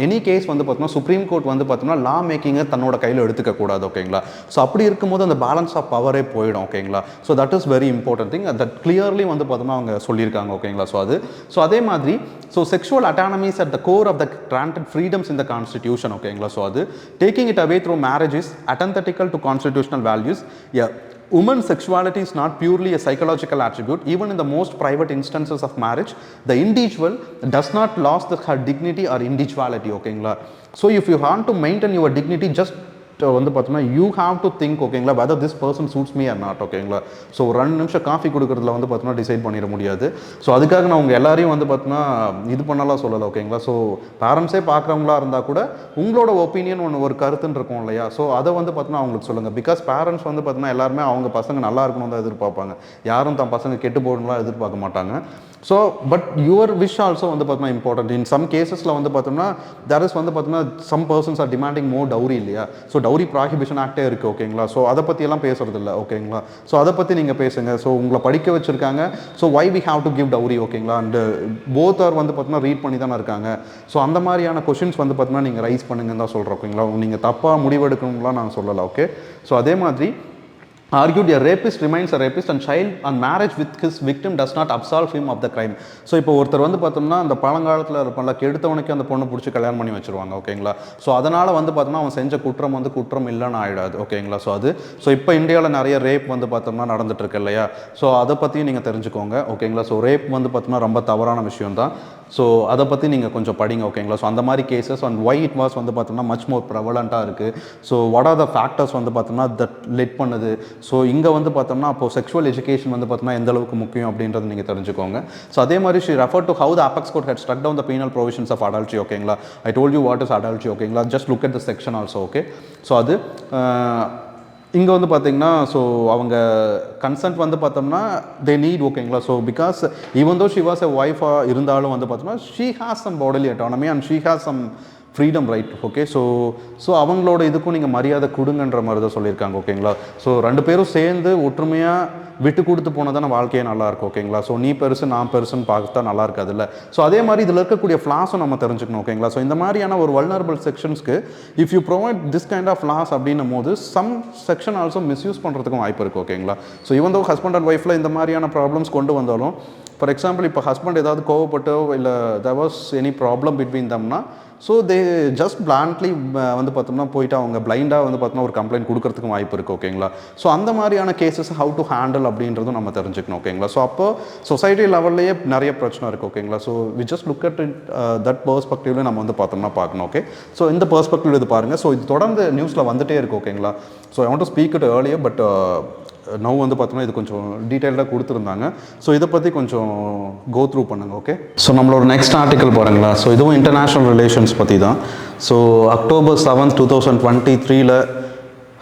எனி கேஸ் வந்து பார்த்தோம்னா சுப்ரீம் கோர்ட் வந்து பார்த்தோம்னா லா மேக்கிங்கை தன்னோட கையில் எடுத்துக்க கூடாது. ஓகேங்களா. ஸோ அப்படி இருக்கும்போது அந்த பேலன்ஸ் ஆஃப் பவரே போயிடும். ஓகேங்களா. So that is very important thing. That clearly வந்து பார்த்தோம்னா அவங்க சொல்லியிருக்காங்க. ஓகேங்களா. ஸோ அதே மாதிரி so sexual autonomy is at the core of the granted freedoms in the constitution. ஓகேங்களா. ஸோ அது taking it away through marriage is antithetical to constitutional values. Yeah. Women's sexuality is not purely a psychological attribute. Even in the most private instances of marriage, the individual does not lose her dignity or individuality. ஓகேங்களா. So if you want to maintain your dignity, just வந்து பார்த்தோம்னா you have to think ஓகேங்களா whether this person suits me or not. ஓகேங்களா. So ஒரு 2 நிமிஷம் coffee கொடுக்குறதுல வந்து பார்த்தோம்னா டிசைட் பண்ணிட முடியாது. ஸோ அதுக்காக நான் உங்கள் எல்லாரையும் வந்து பார்த்தோம்னா இது பண்ணலாம் சொல்லலை. ஓகேங்களா. ஸோ பேரண்ட்ஸே பார்க்குறவங்களா இருந்தால் கூட உங்களோட ஒப்பீனியன் ஒரு கருத்துன்னு இருக்கும் இல்லையா. ஸோ அதை வந்து பார்த்தோம்னா அவங்களுக்கு சொல்லுங்கள். பிகாஸ் பேரண்ட்ஸ் வந்து பார்த்தோம்னா எல்லாருமே அவங்க பசங்க நல்லா இருக்கணும் தான் எதிர்பார்ப்பாங்க. யாரும் தான் பசங்க கெட்டு போகணும்லாம் எதிர்பார்க்க மாட்டாங்க. So but your wish also வந்து பார்த்தோம்னா இம்பார்ட்டன்ட். இன் சம் கேசஸில் வந்து பார்த்தோம்னா தர் இஸ் வந்து பார்த்தோம்னா some persons are demanding more dowry இல்லையா. ஸோ டவுரி ப்ராஹிபிஷன் ஆக்டே இருக்குது. ஓகேங்களா. ஸோ அதை பற்றியெல்லாம் பேசுறது இல்லை. ஓகேங்களா. ஸோ அதை பற்றி நீங்கள் பேசுங்க. ஸோ உங்களை படிக்க வச்சுருக்காங்க. So why we have to give dowry. ஓகேங்களா. அண்டு போத் ஆர் வந்து பார்த்தோம்னா ரீட் பண்ணி தானே இருக்காங்க. ஸோ அந்த மாதிரியான கொஷின்ஸ் வந்து பார்த்தோம்னா நீங்கள் ரைஸ் பண்ணுங்கன்னு தான் சொல்கிறேன். ஓகேங்களா. நீங்கள் தப்பாக முடிவெடுக்கணும்லாம் நான் சொல்லலை. ஓகே. ஸோ அதே மாதிரி argued a rapist remains a rapist and child and marriage with his victim does not absolve him of the crime. So இப்போ ஒருத்தர் வந்து பார்த்தோம்னா அந்த பழங்காலத்தில் இருப்பான்ல கெடுத்தவனுக்கு அந்த பொண்ணு பிடிச்சி கல்யாணம் பண்ணி வச்சுருவாங்க. ஓகேங்களா. ஸோ அதனால் வந்து பார்த்தோம்னா அவன் செஞ்ச குற்றம் வந்து குற்றம் இல்லைன்னு ஆகிடாது. ஓகேங்களா. ஸோ இப்போ இந்தியாவில் நிறைய ரேப் வந்து பார்த்தோம்னா நடந்துட்டு இருக்கு இல்லையா. ஸோ அதை பற்றியும் நீங்கள் தெரிஞ்சுக்கோங்க. ஓகேங்களா. ஸோ ரேப் வந்து பார்த்தோம்னா ரொம்ப தவறான விஷயம் தான். ஸோ அதை பற்றி நீங்கள் கொஞ்சம் படிங்க. ஓகேங்களா. ஸோ அந்த மாதிரி cases and why it was வந்து பார்த்தோம்னா மச் மோர் ப்ரெவலண்ட்டாக இருக்குது. So what are the factors வந்து பார்த்தோம்னா தட் லெட் பண்ணுது. ஸோ இங்கே வந்து பார்த்தோம்னா அப்போ செக்ஷுவல் எஜுகேஷன் வந்து பார்த்தோம்னா எந்த அளவுக்கு முக்கியம் அப்படின்றத நீங்கள் தெரிஞ்சுக்கோங்க. ஸோ அதே மாதிரி she refer to how the apex court had struck down the penal provisions of adultery. ஓகேங்களா. I told you what is adultery. ஓகேங்களா. Just look at the section also. Okay. So அது இங்கே வந்து பார்த்தீங்கன்னா ஸோ அவங்க consent வந்து பார்த்தோம்னா they need. ஓகேங்களா. So because even though she was a ஒய்ஃபாக இருந்தாலும் வந்து பார்த்தோம்னா she has some bodily autonomy and she has some freedom right. Okay. So அவங்களோட இதுக்கும் நீங்கள் மரியாதை கொடுங்கன்ற மாதிரி தான் சொல்லியிருக்காங்க. ஓகேங்களா. ஸோ 2 பேரும் சேர்ந்து ஒற்றுமையாக விட்டு கொடுத்து போனால் தானே வாழ்க்கையே நல்லாயிருக்கும். ஓகேங்களா. ஸோ நீ பெருசு நான் பெருசுன்னு பார்த்தா நல்லா இருக்காதுல்ல. ஸோ அதே மாதிரி இதில் இருக்கக்கூடிய ஃப்ளாஸும் நம்ம தெரிஞ்சுக்கணும். ஓகேங்களா. ஸோ இந்த மாதிரியான ஒரு வல்னரபிள் செக்ஷன்ஸ்க்கு if you provide this kind of flaws அப்படின்னும் போது சம் செக்ஷன் ஆல்சோ மிஸ்யூஸ் பண்ணுறதுக்கும் வாய்ப்பு இருக்குது. ஓகேங்களா. So even though husband and ஒய்ஃபில் இந்த மாதிரியான ப்ராப்ளம்ஸ் கொண்டு வந்தாலும் ஃபார் எக்ஸாம்பிள் இப்போ ஹஸ்பண்ட் ஏதாவது கோவப்பட்டோ இல்லை there was any problem between தம்னா ஸோ தே ஜஸ்ட் பிளாண்ட்லி வந்து பார்த்தோம்னா போயிட்டு அவங்க பிளைண்டாக வந்து பார்த்தோம்னா ஒரு கம்ப்ளைண்ட் கொடுக்கறதுக்கும் வாய்ப்பு இருக்குது. ஓகேங்களா. ஸோ அந்த மாதிரியான கேசஸ் ஹவு டு ஹேண்டில் அப்படின்றதும் நம்ம தெரிஞ்சுக்கணும். ஓகேங்களா. ஸோ அப்போ சொசைட்டி லெவல்லையே நிறைய பிரச்சனை இருக்குது. ஓகேங்களா. So we just look at it that பெர்ஸ்பெக்டிவ்ல நம்ம வந்து பார்த்தோம்னா பார்க்கணும். ஓகே. ஸோ இந்த பெர்ஸ்பெக்டிவ் இது பாருங்கள். ஸோ இது தொடர்ந்து நியூஸில் வந்துட்டே இருக்குது. ஓகேங்களா. So I want to speak it earlier but now வந்து பார்த்தோம்னா இது கொஞ்சம் டீட்டெயில்டாக கொடுத்துருந்தாங்க. ஸோ இதை பற்றி கொஞ்சம் கோ த்ரூ பண்ணுங்கள். ஓகே. ஸோ நம்மளோட நெக்ஸ்ட் ஆர்டிக்கல் பாருங்களா. ஸோ இதுவும் இன்டர்நேஷ்னல் ரிலேஷன்ஸ் பற்றி தான். ஸோ October 7, 2023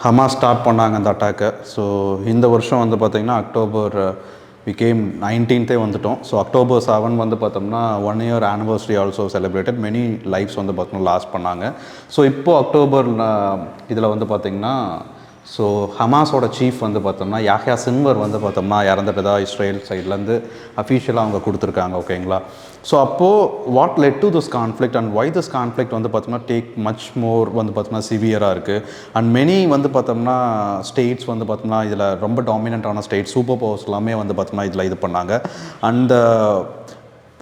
ஹமாஸ் ஸ்டார்ட் பண்ணாங்க அந்த அட்டாக்கை. ஸோ இந்த வருஷம் வந்து பார்த்திங்கன்னா October we came 19th வந்துட்டோம். ஸோ அக்டோபர் 7 வந்து பார்த்தோம்னா 1 year anniversary also celebrated. Many lifes வந்து பார்த்தோம்னா லாஸ் பண்ணாங்க. ஸோ இப்போது அக்டோபர் இதில் வந்து பார்த்திங்கன்னா ஸோ ஹமாஸோட சீஃப் வந்து பார்த்தோம்னா யாஹ்யா சின்வர் வந்து பார்த்தோம்னா இறந்துட்டதா இஸ்ரேல் சைட்லேருந்து அஃபீஷியலாக அவங்க கொடுத்துருக்காங்க. ஓகேங்களா. ஸோ அப்போது what led to this conflict and why this conflict வந்து பார்த்தோம்னா டேக் மச் மோர் வந்து பார்த்தோம்னா சிவியராக இருக்குது. அண்ட் மெனி வந்து பார்த்தோம்னா ஸ்டேட்ஸ் வந்து பார்த்தோம்னா இதில் ரொம்ப டாமினண்ட்டான ஸ்டேட் சூப்பர் பவர்ஸ் எல்லாமே வந்து பார்த்தோம்னா இதில் இது பண்ணாங்க. அந்த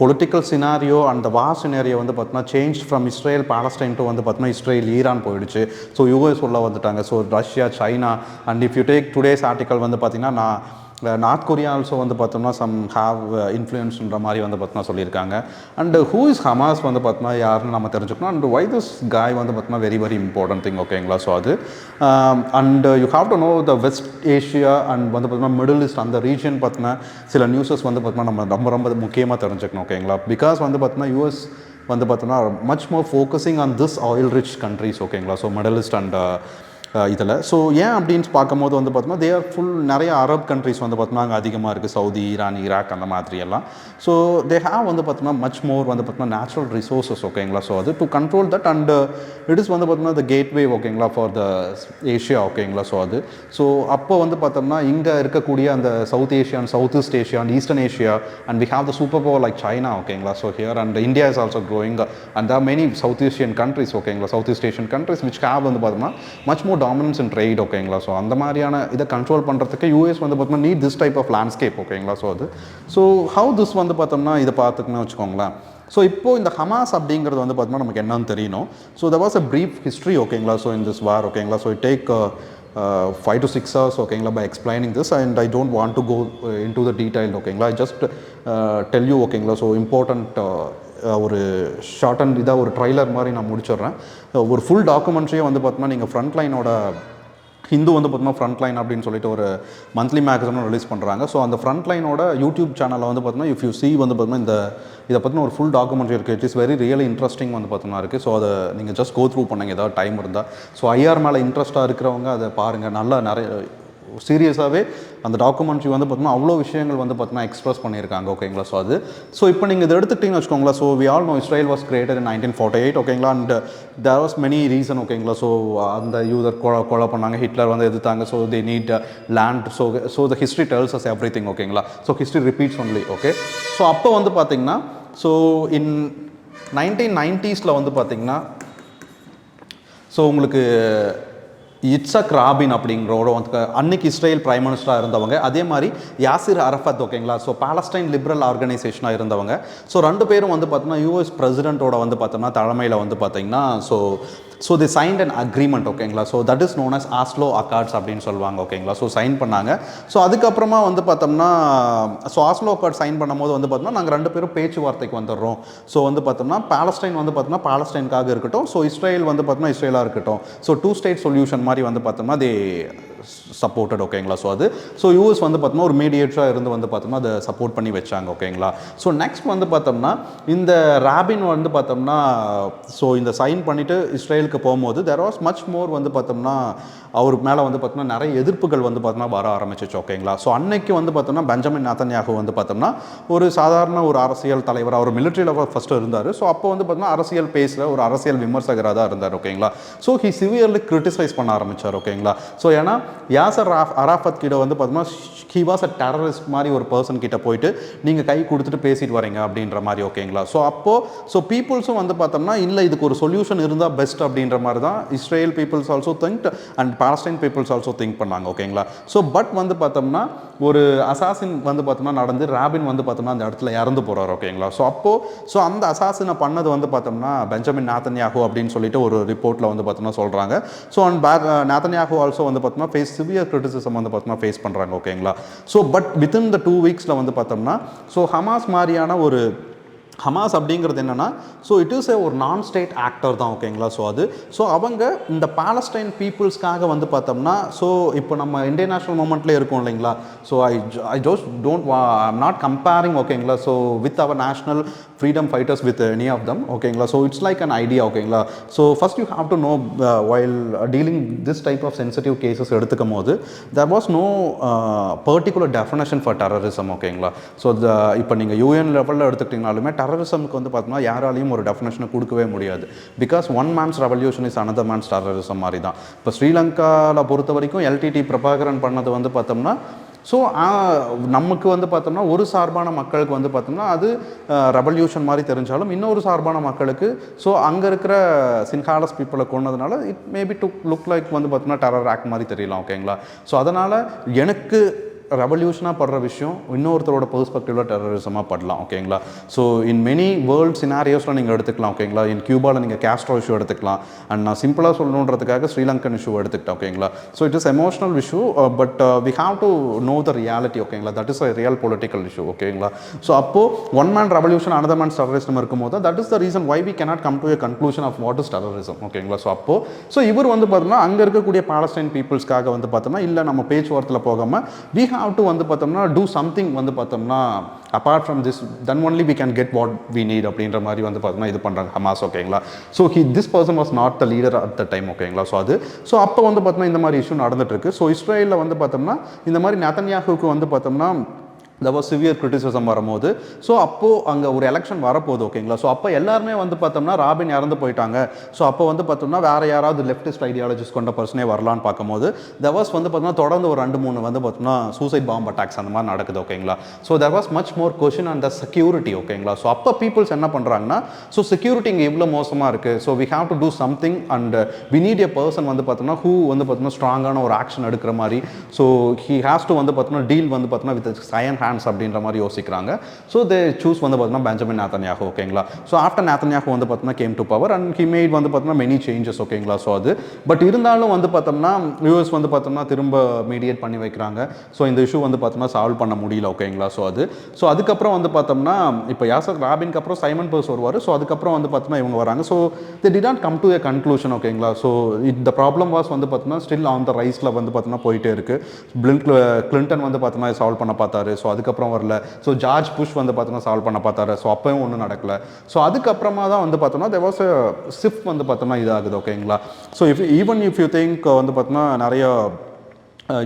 பொலிட்டிக்கல் சினாரியோ அந்த வார் சினாரியோ வந்து பார்த்தோம்னா change from Israel Palestine to வந்து பார்த்தோம்னா இஸ்ரேல் ஈரான் போயிடுச்சு. ஸோ யூஎஸ் உள்ள வந்துட்டாங்க. So Russia China and if you take today's article வந்து பார்த்திங்கன்னா நார்த் கொரியா ஆல்சோ வந்து பார்த்தோம்னா சம் ஹாவ் இன்ஃப்ளூயன்ஸ்ன்ற மாதிரி வந்து பார்த்தோம்னா சொல்லியிருக்காங்க. அண்ட் ஹூ இஸ் ஹமாஸ் வந்து பார்த்தோம்னா யாருன்னு நம்ம தெரிஞ்சுக்கணும். அண்ட் வை திஸ் காய் வந்து பார்த்தோம்னா வெரி வெரி இம்பார்ட்டன்ட் திங். ஓகேங்களா. ஸோ அது and you have to know the west Asia and வந்து பார்த்தோம்னா மிடில் ஈஸ்ட் அந்த ரீஜன் பார்த்தினா சில நியூஸஸ் வந்து பார்த்தோம்னா நம்ம ரொம்ப ரொம்ப முக்கியமாக தெரிஞ்சுக்கணும். ஓகேங்களா. பிகாஸ் வந்து பார்த்தோம்னா யூஎஸ் வந்து பார்த்தோம்னா much more focusing on this oil rich countries. ஓகேங்களா. ஸோ மிடில் ஈஸ்ட் அண்ட் இதில் ஸோ ஏன் அப்படின்னு பார்க்கும்போது வந்து பார்த்தோம்னா தே ஆர் ஃபுல் நிறைய அரப் கண்ட்ரிஸ் வந்து பார்த்தோம்னா அங்கே அதிகமாக இருக்குது. சவுதி ஈரான் ஈராக் அந்த மாதிரியெல்லாம். ஸோ தே ஹேவ் வந்து பார்த்தோம்னா மச் மோர் வந்து பார்த்தோம்னா நேச்சுரல் ரிசோர்ஸஸ். ஓகேங்களா. ஸோ அது to control that and it is வந்து பார்த்தோம்னா த கேட்வே. ஓகேங்களா. For the Asia. ஓகேங்களா. ஸோ அது ஸோ அப்போ வந்து பார்த்தோம்னா இங்கே இருக்கக்கூடிய அந்த south Asia and south east Asia and eastern Asia and we have the super power like China. ஓகேங்களா. So here and India is also growing and there are many south Asian countries. ஓகேங்களா. South east Asian countries which have வந்து பார்த்தோம்னா much more dominance in trade. ஓகேங்களா. So அந்த மாதிரியான இதை control பண்ணுறதுக்கு US வந்து பார்த்தோம்னா need this type of landscape. ஓகேங்களா. ஸோ அது ஸோ ஹவு திஸ் வந்து பார்த்தோம்னா இதை பார்த்துக்கணும்னு வச்சுக்கோங்களேன். ஸோ இப்போது இந்த ஹமாஸ் அப்படிங்கிறது வந்து பார்த்தோம்னா நமக்கு என்னன்னு தெரியணும். So there was a brief history. ஓகேங்களா. So in this war. ஓகேங்களா. So it take 5 to 6 hours. ஓகேங்களா. by explaining this and I don't want to go into the detail. ஓகேங்களா. I just tell you. ஓகேங்களா. So important ஒரு short and இதாக ஒரு trailer மாதிரி நான் முடிச்சிடுறேன். ஒரு ஃபுல் டாக்குமெண்ட்ரியே வந்து பார்த்தோம்னா நீங்கள் ஃப்ரண்ட் லைனோட ஹிந்து வந்து பார்த்தோம்னா ஃப்ரண்ட் லைன் அப்படின்னு சொல்லிட்டு ஒரு மந்த்லி மேகசினும் ரிலீஸ் பண்ணுறாங்க. ஸோ அந்த ஃப்ரண்ட் லைனோட யூடியூப் சேனலில் வந்து பார்த்தோம்னா இஃப் யூ சி வந்து பார்த்தோம்னா இதை பற்றின ஒரு ஃபுல் டாக்குமெண்ட்ரி இருக்குது. It is very really interesting வந்து பார்த்தோம்னா இருக்குது. ஸோ அதை நீங்கள் ஜஸ்ட் கோ த்ரூ பண்ணுங்க ஏதாவது டைம் இருந்தால். ஸோ ஐஆர் மேலே இன்ட்ரெஸ்ட்டாக இருக்கிறவங்க அதை பாருங்கள். நல்லா நிறைய சீரியஸாகவே அந்த டாக்குமெண்ட்ரி வந்து பார்த்தோம்னா அவ்வளோ விஷயங்கள் வந்து பார்த்தோம்னா எக்ஸ்பிரஸ் பண்ணியிருக்காங்க. ஓகேங்களா. ஸோ அது ஸோ இப்போ நீங்கள் இதை எடுத்துக்கிட்டீங்கன்னு வச்சுக்கோங்களா. So we all know Israel was created in 1948. ஓகேங்களா. And there was many reason. ஓகேங்களா. ஸோ அந்த யூதர் கொலை பண்ணாங்க. ஹிட்லர் வந்து எதிர்த்தாங்க. So they need land. So the history tells us everything. ஓகேங்களா. So history repeats only. Okay. So அப்போ வந்து பார்த்தீங்கன்னா ஸோ இன் 1990s வந்து பார்த்தீங்கன்னா ஸோ உங்களுக்கு இட்ஸக் ராபின் அப்படிங்கிறவரோட வந்து அன்னைக்கு இஸ்ரேல் பிரைம் மினிஸ்டராக இருந்தவங்க. அதே மாதிரி யாசிர் அரஃபத். ஓகேங்களா. ஸோ பாலஸ்டைன் லிபரல் ஆர்கனைசேஷனாக இருந்தவங்க. ஸோ ரெண்டு பேரும் வந்து பார்த்தோம்னா யூஎஸ் பிரசிடென்ட்டோட வந்து பார்த்தோம்னா தலைமையில் வந்து பார்த்தீங்கன்னா so they signed an agreement. ஓகேங்களா. So that is known as Oslo accords அப்படின்னு சொல்லுவாங்க. ஓகேங்களா. ஸோ சைன் பண்ணாங்க. ஸோ அதுக்கப்புறமா வந்து பார்த்தோம்னா ஸோ ஆஸ்லோ அக்கார்ட் சைன் பண்ணும்போது வந்து பார்த்தோம்னா நாங்கள் ரெண்டு பேரும் பேச்சுவார்த்தைக்கு வந்துடுறோம். ஸோ வந்து பார்த்தோம்னா பாலஸ்டைன் வந்து பார்த்தோம்னா பாலஸ்டைனுக்காக இருக்கட்டும். ஸோ இஸ்ரேல் வந்து பார்த்தோம்னா இஸ்ரேலாக இருக்கட்டும். ஸோ 2 ஸ்டேட் சொல்யூஷன் மாதிரி வந்து பார்த்தோம்னா தே சப்போர்ட்டட். ஓகேங்களா. ஸோ அது ஸோ யூஎஸ் வந்து பார்த்தோம்னா ஒரு மீடியேட்டராக இருந்து வந்து பார்த்தோம்னா அதை சப்போர்ட் பண்ணி வச்சாங்க. ஓகேங்களா. ஸோ நெக்ஸ்ட் வந்து பார்த்தோம்னா இந்த ராபின் வந்து பார்த்தோம்னா ஸோ இந்த சைன் பண்ணிவிட்டு இஸ்ரேலுக்கு போகும்போது தேர் வாஸ் மச் மோர் வந்து பார்த்தோம்னா அவர் மேலே வந்து பார்த்தோம்னா நிறைய எதிர்ப்புகள் வந்து பார்த்தோம்னா வர ஆரம்பிச்சிச்சு. ஓகேங்களா. ஸோ அன்னைக்கு வந்து பார்த்தோம்னா பெஞ்சமின் நேதன்யாகு வந்து பார்த்தோம்னா ஒரு சாதாரண ஒரு அரசியல் தலைவர். அவர் மிலிட்ரியில் ஃபஸ்ட்டு இருந்தார். ஸோ அப்போ வந்து பார்த்தோம்னா அரசியல் பேசுகிற ஒரு அரசியல் விமர்சகராக தான் இருந்தார். ஓகேங்களா. ஸோ ஹி சிவியர்லி கிரிட்டிசைஸ் பண்ண ஆரம்பித்தார். ஓகேங்களா. ஸோ ஏன்னா யாசர் அரஃபத் கிட்ட வந்து பார்த்தோம்னா ஹி வாஸ் அ டெரரிஸ்ட் மாதிரி ஒரு பர்சன் கிட்ட போயிட்டு நீங்கள் கை கொடுத்துட்டு பேசிட்டு வரீங்க அப்படின்ற மாதிரி. ஓகேங்களா. ஸோ அப்போது ஸோ பீப்புள்ஸும் வந்து பார்த்தோம்னா இல்லை இதுக்கு ஒரு சொல்யூஷன் இருந்தால் பெஸ்ட் அப்படின்ற மாதிரி தான் Israel peoples also think and Palestine peoples also think பண்ணாங்க. ஓகேங்களா. ஸோ பட் வந்து பார்த்தோம்னா ஒரு அசாசின் வந்து பார்த்தோம்னா நடந்து ராபின் வந்து பார்த்தோம்னா அந்த இடத்துல இறந்து போகிறார். ஓகேங்களா. ஸோ அப்போது ஸோ அந்த அசாசினை பண்ணது வந்து பார்த்தோம்னா பெஞ்சமின் நேதன்யாகு அப்படின்னு சொல்லிட்டு ஒரு ரிப்போர்ட்டில் வந்து பார்த்தோம்னா சொல்கிறாங்க. ஸோ அண்ட் நேதன்யாகு ஆல்சோ வந்து பார்த்தோம்னா சிவியர் கிரிட்டிசிசம் வந்து பார்த்தோம்னா ஃபேஸ் பண்ணுறாங்க. ஓகேங்களா. ஸோ பட் வித்தின் த 2 வீக்ஸில் வந்து பார்த்தோம்னா ஸோ ஹமாஸ் மாதிரியான ஒரு ஹமாஸ் அப்படிங்கிறது என்னென்னா, ஸோ இட் இஸ் ஒரு நான் ஸ்டேட் ஆக்டர் தான், ஓகேங்களா. ஸோ அது ஸோ அவங்க இந்த பாலஸ்டைன் பீப்புள்ஸ்க்காக வந்து பார்த்தோம்னா, ஸோ இப்போ நம்ம இந்தியன் நேஷனல் மூமெண்ட்லேயே இருக்கோம் இல்லைங்களா. So I just don't I'm not comparing, ஓகேங்களா. So with our national freedom fighters with any of them, ஓகேங்களா. So it's like an idea, ஓகேங்களா. So first you have to know while dealing this type of sensitive cases எடுத்துக்கும் போது there was no particular definition for terrorism, ஓகேங்களா. So இப்போ நீங்கள் UN லெவலில் எடுத்துக்கிட்டிங்கனாலுமே டெரரிசம்க்கு வந்து பார்த்தோம்னா யாராலையும் ஒரு டெஃபினேஷனை கொடுக்கவே முடியாது. Because one man's revolution is another man's terrorism மாதிரி தான். இப்போ ஸ்ரீலங்காவில் பொறுத்த வரைக்கும் எல்டிடி பிரபாகரன் பண்ணது வந்து பார்த்தோம்னா, ஸோ நமக்கு வந்து பார்த்தோம்னா ஒரு சார்பான மக்களுக்கு வந்து பார்த்தோம்னா அது ரெவல்யூஷன் மாதிரி தெரிஞ்சாலும், இன்னொரு சார்பான மக்களுக்கு ஸோ அங்கே இருக்கிற சின்ஹாலஸ் பீப்புளை கொண்டதுனால it maybe to look like வந்து பார்த்தோம்னா டெரர் ஆக்ட் மாதிரி தெரியலாம், ஓகேங்களா. ஸோ அதனால் எனக்கு ரெவல்யூஷனாக படுற விஷயம் இன்னொருத்தரோட பெர்ஸ்பெக்டிவில் டெரரிசமாக படலாம், ஓகேங்களா. ஸோ இன் மெனி வேர்ல்ட் சினாரியோஸில் நீங்கள் எடுத்துக்கலாம், ஓகேங்களா. இன் கியூபாவில் நீங்கள் கேஸ்ட்ரோ இஷ்யூ எடுத்துக்கலாம். அண்ட் நான் சிம்பிளாக சொல்லணுன்றதுக்காக ஸ்ரீலங்கன் இஷ்யூ எடுத்துக்கிட்டேன், ஓகேங்களா. So it is emotional issue, but we have to know the reality, ஓகேங்களா. That is a real political issue, ஓகேங்களா. ஸோ அப்போது one man revolution another man's terrorism இருக்கும்போது that is the reason why we cannot come to a conclusion of what is terrorism, ஓகேங்களா. So அப்போது இவர் வந்து பார்த்தோம்னா அங்கே இருக்கக்கூடிய பாலஸ்டைன் பீப்புள்ஸ்க்காக வந்து பார்த்தோம்னா இல்லை நம்ம பேச்சுவார்த்தையில் போகாமல் வி ஹாவ் டு வந்து பார்த்தோம்னா do something வந்து பார்த்தோம்னா apart from this, then only we can get what we need அப்படின்ற மாதிரி வந்து பார்த்தோம்னா இது பண்ணுறாங்க ஹமாஸ், ஓகேங்களா. So this person was not the leader at the time, ஓகேங்களா. ஸோ அப்போ வந்து பார்த்தோம்னா இந்த மாதிரி இஷ்யூ நடந்துட்டு இருக்கு. ஸோ இஸ்ரேலில் வந்து பார்த்தோம்னா இந்த மாதிரி நேதன்யாஹுவுக்கு வந்து பார்த்தோம்னா there was severe criticism வரும்போது ஸோ அப்போது அங்கே ஒரு எலெக்ஷன் வரப்போகுது, ஓகேங்களா. ஸோ அப்போ எல்லாருமே வந்து பார்த்தோம்னா ராபின் இறந்து போயிட்டாங்க. ஸோ அப்போ வந்து பார்த்தோம்னா வேறு யாராவது லெஃப்டிஸ்ட் ஐடியாலஜிஸ் கொண்ட பர்சனே வரலான்னு பார்க்கும்போது there was வந்து பார்த்தோம்னா தொடர்ந்து ஒரு 2-3 வந்து பார்த்தோம்னா சூசைட் பாம்ப் அட்டாக்ஸ் அந்த மாதிரி நடக்குது, ஓகேங்களா. So there was much more question on the security, ஓகேங்களா. ஸோ அப்போ பீப்புள்ஸ் என்ன பண்ணுறாங்கன்னா, ஸோ செக்யூரிட்டி இங்கே இவ்வளோ மோசமாக இருக்குது, so we have to do something and we need a person வந்து பார்த்தோம்னா who வந்து பார்த்தோம்னா ஸ்ட்ராங்கான ஒரு ஆக்ஷன் எடுக்கிற மாதிரி. ஸோ he has to வந்து பார்த்தோம்னா டீல் வந்து பார்த்தோம்னா வித் iron hands அப்படின்ற மாதிரி யோசிக்கிறாங்க. ஸோ தே சூஸ் வந்து பார்த்தோம்னா பெஞ்சமின் நேதன்யாஹு, ஓகேங்களா. ஸோ ஆஃப்டர் நேதன்யாஹு வந்து பார்த்தோம்னா came to power and he made வந்து பார்த்தோம்னா மெனி சேஞ்சஸ், ஓகேங்களா. ஸோ அது பட் இருந்தாலும் வந்து பார்த்தோம்னா யூஎஸ் வந்து பார்த்தோம்னா திரும்ப மீடியேட் பண்ணி வைக்கிறாங்க. ஸோ இந்த இஷ்யூ வந்து பார்த்தோம்னா சால்வ் பண்ண முடியல, ஓகேங்களா. ஸோ அதுக்கப்புறம் வந்து பார்த்தோம்னா இப்போ யாசர் ராபின்க்கு அப்புறம் சைமன் பெர்ஸ் வருவார். ஸோ அதுக்கப்புறம் வந்து பார்த்தோம்னா இவங்க வராங்க. So they did not come to a conclusion, ஓகேங்களா. ஸோ இந்த ப்ராப்ளம் வாஸ் வந்து பார்த்தோம்னா ஸ்டில் ஆன் த ரைஸில் வந்து பார்த்தோம்னா போயிட்டே இருக்குது. கிளின்டன் வந்து பார்த்தோம்னா சால்வ் பண்ண பார்த்தாரு. ஸோ அதுக்கப்புறம் வரல. ஸோ ஜார்ஜ் புஷ் வந்து பார்த்தோம்னா சால்வ் பண்ண பார்த்தாரு. ஸோ அப்பவும் ஒன்றும் நடக்கல. ஸோ அதுக்கப்புறமா தான் வந்து பார்த்தோம்னா there was a shift வந்து பார்த்தோம்னா இதாகுது, ஓகேங்களா. So even if you think வந்து பார்த்தோம்னா நிறைய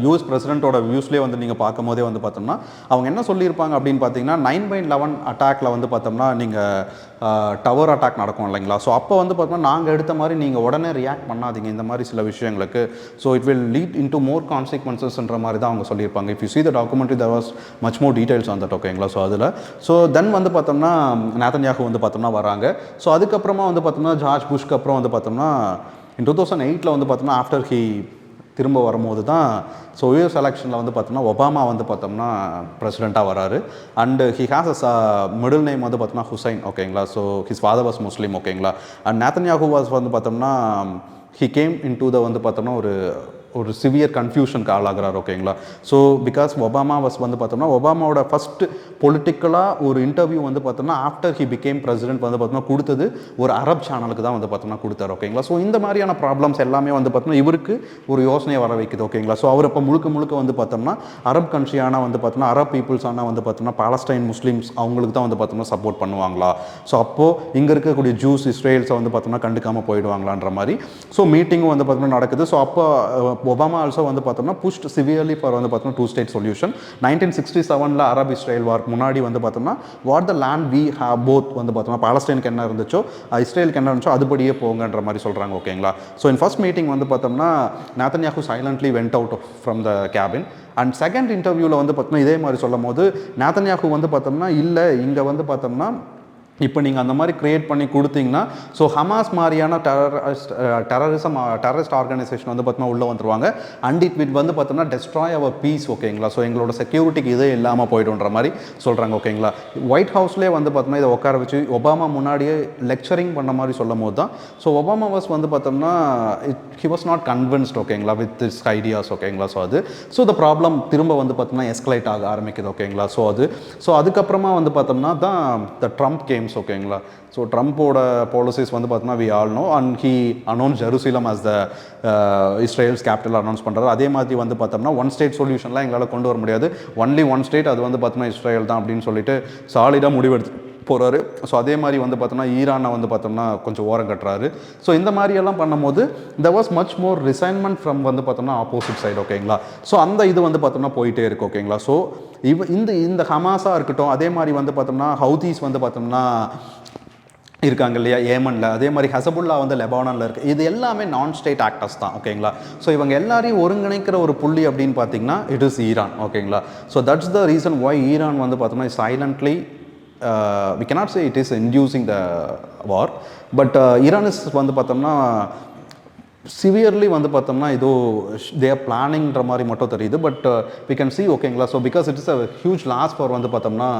யூஎஸ் பிரசிடென்ட்டோட வியூஸ்லேயே வந்து நீங்கள் பார்க்கும் போதே வந்து பார்த்தோம்னா அவங்க என்ன சொல்லியிருப்பாங்க அப்படின்னு பார்த்தீங்கன்னா 9/11 அட்டாக்ல வந்து பார்த்தோம்னா நீங்கள் டவர் அட்டாக் நடக்கும் இல்லைங்களா. ஸோ அப்போ வந்து பார்த்தோம்னா நாங்கள் எடுத்த மாதிரி நீங்கள் உடனே ரியாக்ட் பண்ணாதீங்க இந்த மாதிரி சில விஷயங்களுக்கு. So it will lead in to more கான்சிக்வன்சஸ்ன்ற மாதிரி தான் அவங்க சொல்லியிருப்பாங்க. If you see the documentary there was much more details on that, ஓகேங்களா. ஸோ அதில் தென் வந்து பார்த்தோம்னா நேதன்யாஹு வந்து பார்த்தோம்னா வராங்க. ஸோ அதுக்கப்புறமா வந்து பார்த்தோம்னா ஜார்ஜ் புஷ்க்கு அப்புறம் வந்து பார்த்தோம்னா in 2008 வந்து பார்த்தோம்னா ஆஃப்டர் ஹி திரும்ப வரும்போது தான் ஸோ யூஎஸ் எலெக்ஷனில் வந்து பார்த்தோம்னா ஒபாமா வந்து பார்த்தோம்னா பிரசிடெண்ட்டாக வராரு. And he has a middle name வந்து பார்த்தோம்னா ஹுசைன், ஓகேங்களா. ஸோ ஹிஸ் ஃபாதர் வாஸ் முஸ்லீம், ஓகேங்களா. அண்ட் நேதன்யாஹு வாஸ் வந்து பார்த்தோம்னா he came in to the வந்து பார்த்தோம்னா ஒரு சிவியர் கன்ஃபியூஷனுக்கு ஆளாகிறார், ஓகேங்களா. ஸோ பிகாஸ் ஒபாமா வாஸ் வந்து பார்த்தோம்னா ஒபாமாவோட ஃபஸ்ட்டு பொலிட்டிக்கலாக ஒரு இன்டர்வியூ வந்து பார்த்தோம்னா ஆஃப்டர் ஹி பிகேம் பிரசிடென்ட் வந்து பார்த்தோம்னா கொடுத்தது ஒரு அரப் சேனலுக்கு தான் வந்து பார்த்தோம்னா கொடுத்தாரு, ஓகேங்களா. ஸோ இந்த மாதிரியான ப்ராப்ளம்ஸ் எல்லாமே வந்து பார்த்தோம்னா இவருக்கு ஒரு யோசனையை வர வைக்குது, ஓகேங்களா. ஸோ அவர் இப்போ முழுக்க வந்து பார்த்தோம்னா அரப் கண்ட்ரியான வந்து பார்த்தோம்னா அரப் பீப்புள்ஸான வந்து பார்த்தோம்னா பாலஸ்டைன் முஸ்லீம்ஸ் அவங்களுக்கு தான் வந்து பார்த்தோம்னா சப்போர்ட் பண்ணுவாங்களா. ஸோ அப்போது இங்கே இருக்கக்கூடிய ஜூஸ் இஸ்ரேல்ஸை வந்து பார்த்தோம்னா கண்டுக்காமல் போயிடுவாங்களான்ற மாதிரி ஸோ மீட்டிங்கும் வந்து பார்த்தோம்னா நடக்குது. ஸோ அப்போ ஒபாமா ஆல்சோ வந்து பார்த்தோம்னா புஷ்ட் சிவியர்லி ஃபார் வந்து பார்த்தோம்னா 2-state சொல்யூஷன். 1967 அரப் இஸ்ரேல் வார்க்கு முன்னாடி வந்து பார்த்தோம்னா what the land we have both வந்து பார்த்தோம்னா பாலஸ்டைனுக்கு என்ன இருந்துச்சோ இஸ்ரேலுக்கு என்ன இருந்துச்சோ அதுபடியே போங்கன்ற மாதிரி சொல்கிறாங்க, ஓகேங்களா. ஸோ இன் ஃபர்ஸ்ட் மீட்டிங் வந்து பார்த்தோம்னா Netanyahu silently went out from the cabin. And second இன்டர்வியூவில் வந்து பார்த்தோம்னா இதே மாதிரி சொல்லும் போது நேதன்யாஹு வந்து பார்த்தோம்னா இல்லை இங்கே வந்து பார்த்தோம்னா இப்போ நீங்கள் அந்த மாதிரி க்ரியேட் பண்ணி கொடுத்தீங்கன்னா ஸோ ஹமாஸ் மாதிரியான டெரரிஸ்ட் ஆர்கனைசேஷன் வந்து பார்த்தோம்னா உள்ளே வந்துருவாங்க. அண்ட் இட் விட் வந்து பார்த்தோம்னா டெஸ்ட்ராய் அவர் பீஸ், ஓகேங்களா. ஸோ எங்களோட செக்யூரிட்டிக்கு இதே இல்லாமல் போய்டுன்ற மாதிரி சொல்கிறாங்க, ஓகேங்களா. ஒயிட் ஹவுஸ்லேயே வந்து பார்த்தோம்னா இதை உட்கார வச்சு ஒபாமா முன்னாடியே லெக்சரிங் பண்ண மாதிரி சொல்லும் போது தான் ஸோ ஒபாமா வாஸ் வந்து பார்த்தோம்னா ஹி வாஸ் நாட் கன்வின்ஸ்ட், ஓகேங்களா, வித் திஸ் ஐடியாஸ், ஓகேங்களா. ஸோ த ப்ராப்ளம் திரும்ப வந்து பார்த்தோம்னா எஸ்கலேட் ஆக ஆரம்பிக்குது, ஓகேங்களா. ஸோ அதுக்கப்புறமா வந்து பார்த்தோம்னா தான் த ட்ரம்ப் கேம், நேம்ஸ் ஓகேங்களா. ஸோ ட்ரம்ப்போட பாலிசிஸ் வந்து பார்த்தோம்னா we all know, and he announce Jerusalem as the Israel's capital announce பண்ணுறாரு. அதே மாதிரி வந்து பார்த்தோம்னா ஒன் ஸ்டேட் சொல்யூஷன்லாம் எங்களால் கொண்டு வர முடியாது, ஒன்லி ஒன் ஸ்டேட், அது வந்து பார்த்தோம்னா இஸ்ரேல் தான் அப்படின்னு சொல்லிட்டு சாலிடாக முடிவெடுத்து போகிறாரு. ஸோ அதே மாதிரி வந்து பார்த்தோம்னா ஈரானை வந்து பார்த்தோம்னா கொஞ்சம் ஓரம் கட்டுறாரு. ஸோ இந்த மாதிரியெல்லாம் பண்ணும்போது there was much more resignment from வந்து பார்த்தோம்னா ஆப்போசிட் சைடு ஓகேங்களா. ஸோ அந்த இது வந்து பார்த்தோம்னா போயிட்டே இருக்கு ஓகேங்களா. ஸோ இந்த ஹமாஸாக இருக்கட்டும், அதே மாதிரி வந்து பார்த்தோம்னா ஹவுதீஸ் வந்து பார்த்தோம்னா இருக்காங்க இல்லையா ஏமனில், அதே மாதிரி ஹசபுல்லா வந்து லெபானானில் இருக்குது. இது எல்லாமே நான் ஸ்டேட் ஆக்டர்ஸ் தான் ஓகேங்களா. ஸோ இவங்க எல்லாரையும் ஒருங்கிணைக்கிற ஒரு புள்ளி அப்படின்னு பார்த்தீங்கன்னா இட் இஸ் ஈரான் ஓகேங்களா. So that's the reason why Iran வந்து பார்த்தோம்னா silently we cannot say it is inducing the war, but Iran is வந்து பார்த்தோம்னா சிவியர்லி வந்து பார்த்தோம்னா ஏதோ தே ஆர் பிளானிங்ன்ற மாதிரி மட்டும் தெரியுது. பட் we can see ஓகேங்களா. So because it is a huge loss for வந்து பார்த்தோம்னா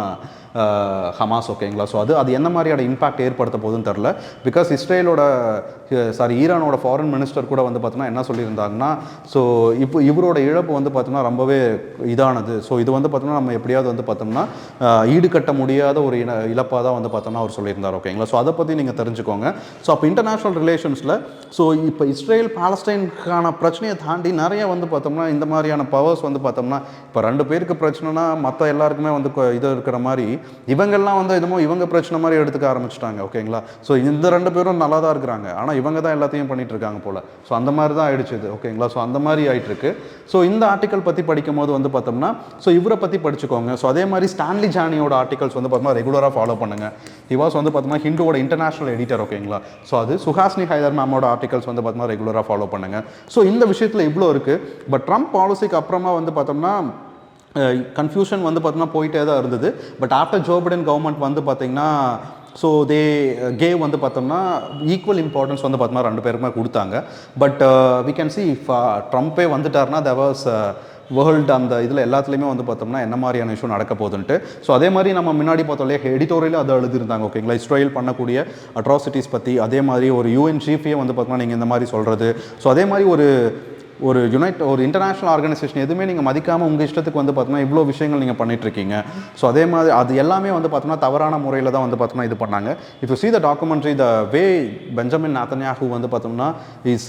ஹமாஸ் ஓகேங்களா. ஸோ அது என்ன மாதிரியான இம்பாக்ட் ஏற்படுத்த போகுதுன்னு தெரில. பிகாஸ் ஈரானோட ஃபாரின் மினிஸ்டர் கூட வந்து பார்த்தோம்னா என்ன சொல்லியிருந்தாங்கன்னா, ஸோ இப்போ இவரோட இழப்பு வந்து பார்த்தோம்னா ரொம்பவே இதானது. ஸோ இது வந்து பார்த்தோம்னா நம்ம எப்படியாவது வந்து பார்த்தோம்னா ஈடுகட்ட முடியாத ஒரு இழப்பாக தான் வந்து பார்த்தோம்னா அவர் சொல்லியிருந்தார் ஓகேங்களா. ஸோ அதை பற்றி நீங்கள் தெரிஞ்சுக்கோங்க. ஸோ அப்போ இன்டர்நேஷ்னல் ரிலேஷன்ஸில் ஸோ இப்போ இஸ்ரேல் பாலஸ்டைனுக்கான பிரச்சனையை தாண்டி நிறைய வந்து பார்த்தோம்னா இந்த மாதிரியான பவர்ஸ் வந்து பார்த்தோம்னா இப்போ 2 பேருக்கு பிரச்சனைனா மற்ற எல்லாருக்குமே வந்து இது இருக்கிற மாதிரி இவங்கெல்லாம் வந்து என்னமோ இவங்க பிரச்சனை மாதிரி எடுத்துக்க ஆரம்பிச்சிட்டாங்க ஓகேங்களா. ஸோ இந்த 2 பேரும் நல்லா தான் இருக்கிறாங்க, ஆனால் இவங்க தான் எல்லாத்தையும் பண்ணிட்டு இருக்காங்க போல். ஸோ அந்த மாதிரி தான் ஆயிடுச்சு இது ஓகேங்களா. ஸோ அந்த மாதிரி ஆயிட்டு இருக்கு. ஸோ இந்த ஆர்டிக்கல் பற்றி படிக்கும் போது வந்து பார்த்தோம்னா ஸோ இவரை பற்றி படிச்சுக்கோங்க. ஸோ அதே மாதிரி ஸ்டான்லி ஜானியோட ஆர்டிகல்ஸ் வந்து பார்த்தோம்னா ரெகுலராக ஃபாலோ பண்ணுங்க. ஹிவாஸ் வந்து பார்த்தோம்னா ஹிந்துவோட இன்டர்நேஷனல் எடிட்டர் ஓகேங்களா. ஸோ அது சுஹாஸ்னி ஹைதர் மேமோட ஆர்டிகல்ஸ் வந்து பார்த்தோம்னா ரெகுலராக ஃபாலோ பண்ணுங்க. ஸோ இந்த விஷயத்தில் இவ்வளோ இருக்குது. பட் ட்ரம்ப் பாலிசிக்கு அப்புறமா வந்து பார்த்தோம்னா கன்ஃபியூஷன் வந்து பார்த்தோம்னா போயிட்டே தான் இருந்தது. But after Joe Biden government வந்து பார்த்தீங்கன்னா ஸோ தே கேவ் வந்து பார்த்தோம்னா ஈக்குவல் இம்பார்ட்டன்ஸ் வந்து பார்த்தோம்னா 2 பேருக்குமே கொடுத்தாங்க. But we can see if ட்ரம்ப்பே வந்துட்டார்னா there was வேர்ல்டு அந்த இதில் எல்லாத்துலேயுமே வந்து பார்த்தோம்னா என்ன மாதிரியான இஷ்யூ நடக்க போகுதுன்ட்டு. ஸோ அதே மாதிரி நம்ம முன்னாடி பார்த்தோம் இல்லையா எடிட்டோரியலும் அதை எழுதியிருந்தாங்க ஓகேங்களா. இஸ்ரேல் பண்ணக்கூடிய அட்ராசிட்டிஸ் பற்றி, அதே மாதிரி ஒரு யூஎன் சீஃபையே வந்து பார்த்தோம்னா நீங்கள் இந்த மாதிரி சொல்கிறது. ஸோ அதே மாதிரி ஒரு இன்டர்நேஷ்னல் ஆர்கனைசேஷன் எதுவுமே நீங்கள் மதிக்காமல் உங்கள் இஷ்டத்துக்கு வந்து பார்த்தோம்னா இவ்வளோ விஷயங்கள் நீங்கள் பண்ணிகிட்ருக்கீங்க. ஸோ அதே மாதிரி அது எல்லாமே வந்து பார்த்தோம்னா தவறான முறையில் தான் வந்து பார்த்தோம்னா இது பண்ணாங்க. If you see the documentary, the way Benjamin Netanyahu வந்து பார்த்தோம்னா இஸ்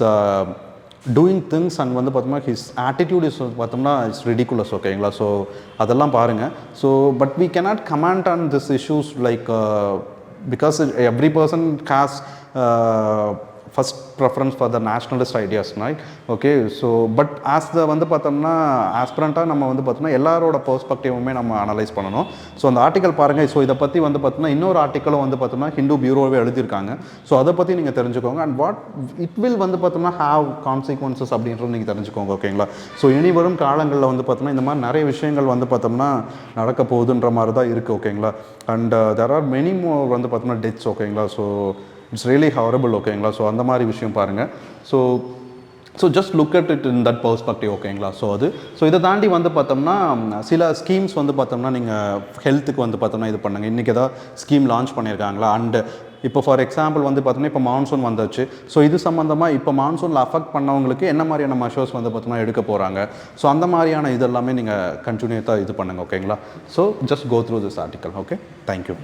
டூயிங் திங்ஸ் அண்ட் வந்து பார்த்தோம்னா ஹிஸ் ஆட்டிடியூட் இஸ் பார்த்தோம்னா இட்ஸ் ரிடிகுலஸ் ஓகேங்களா. ஸோ அதெல்லாம் பாருங்கள். So but we cannot comment on this issues like because every person has first preference for the nationalist ideas, right? Okay, so but as the வந்து பார்த்தோம்னா ஆஸ்பிரண்ட்டாக நம்ம வந்து பார்த்தோம்னா எல்லாரோட பெர்ஸ்பெக்டிவுமே நம்ம அனலைஸ் பண்ணணும். ஸோ அந்த ஆர்டிக்கல் பாருங்கள். ஸோ இதை பற்றி வந்து பார்த்தோம்னா இன்னொரு ஆர்டிக்கலும் வந்து பார்த்தோம்னா ஹிந்து பியூரோவே எழுதியிருக்காங்க. ஸோ அதை பற்றி நீங்கள் தெரிஞ்சுக்கோங்க. அண்ட் வாட் இட் வில் வந்து பார்த்தோம்னா ஹாவ் கான்சிக்வன்சஸ் அப்படின்றது நீங்கள் தெரிஞ்சுக்கோங்க ஓகேங்களா. ஸோ இனி வரும் காலங்களில் வந்து பார்த்தோம்னா இந்த மாதிரி நிறைய விஷயங்கள் வந்து பார்த்தோம்னா நடக்க போகுதுன்ற மாதிரி தான் இருக்குது ஓகேங்களா. And there are many more வந்து பார்த்தோம்னா டெத்ஸ் ஓகேங்களா. ஸோ இட்ஸ் ரியலி ஹாரபிள் ஓகேங்களா. ஸோ அந்த மாதிரி விஷயம் பாருங்கள். So just look at it in that perspective ஓகேங்களா. ஸோ இதை தாண்டி வந்து பார்த்தோம்னா சில ஸ்கீம்ஸ் வந்து பார்த்தோம்னா நீங்கள் ஹெல்த்துக்கு வந்து பார்த்தோம்னா இது பண்ணுங்கள். இன்றைக்கி ஏதாவது ஸ்கீம் லான்ச் பண்ணியிருக்காங்களா? அண்டு இப்போ ஃபார் எக்ஸாம்பிள் வந்து பார்த்தோம்னா இப்போ மான்சூன் வந்துச்சு. ஸோ இது சம்மந்தமாக இப்போ மான்சூனில் அஃபெக்ட் பண்ணவங்களுக்கு என்ன மாதிரியான மெஷர்ஸ் வந்து பார்த்தோம்னா எடுக்க போகிறாங்க. ஸோ அந்த மாதிரியான இதெல்லாமே நீங்கள் கண்டினியூட்டாக இது பண்ணுங்கள் ஓகேங்களா. So just go through this article. Okay, thank you.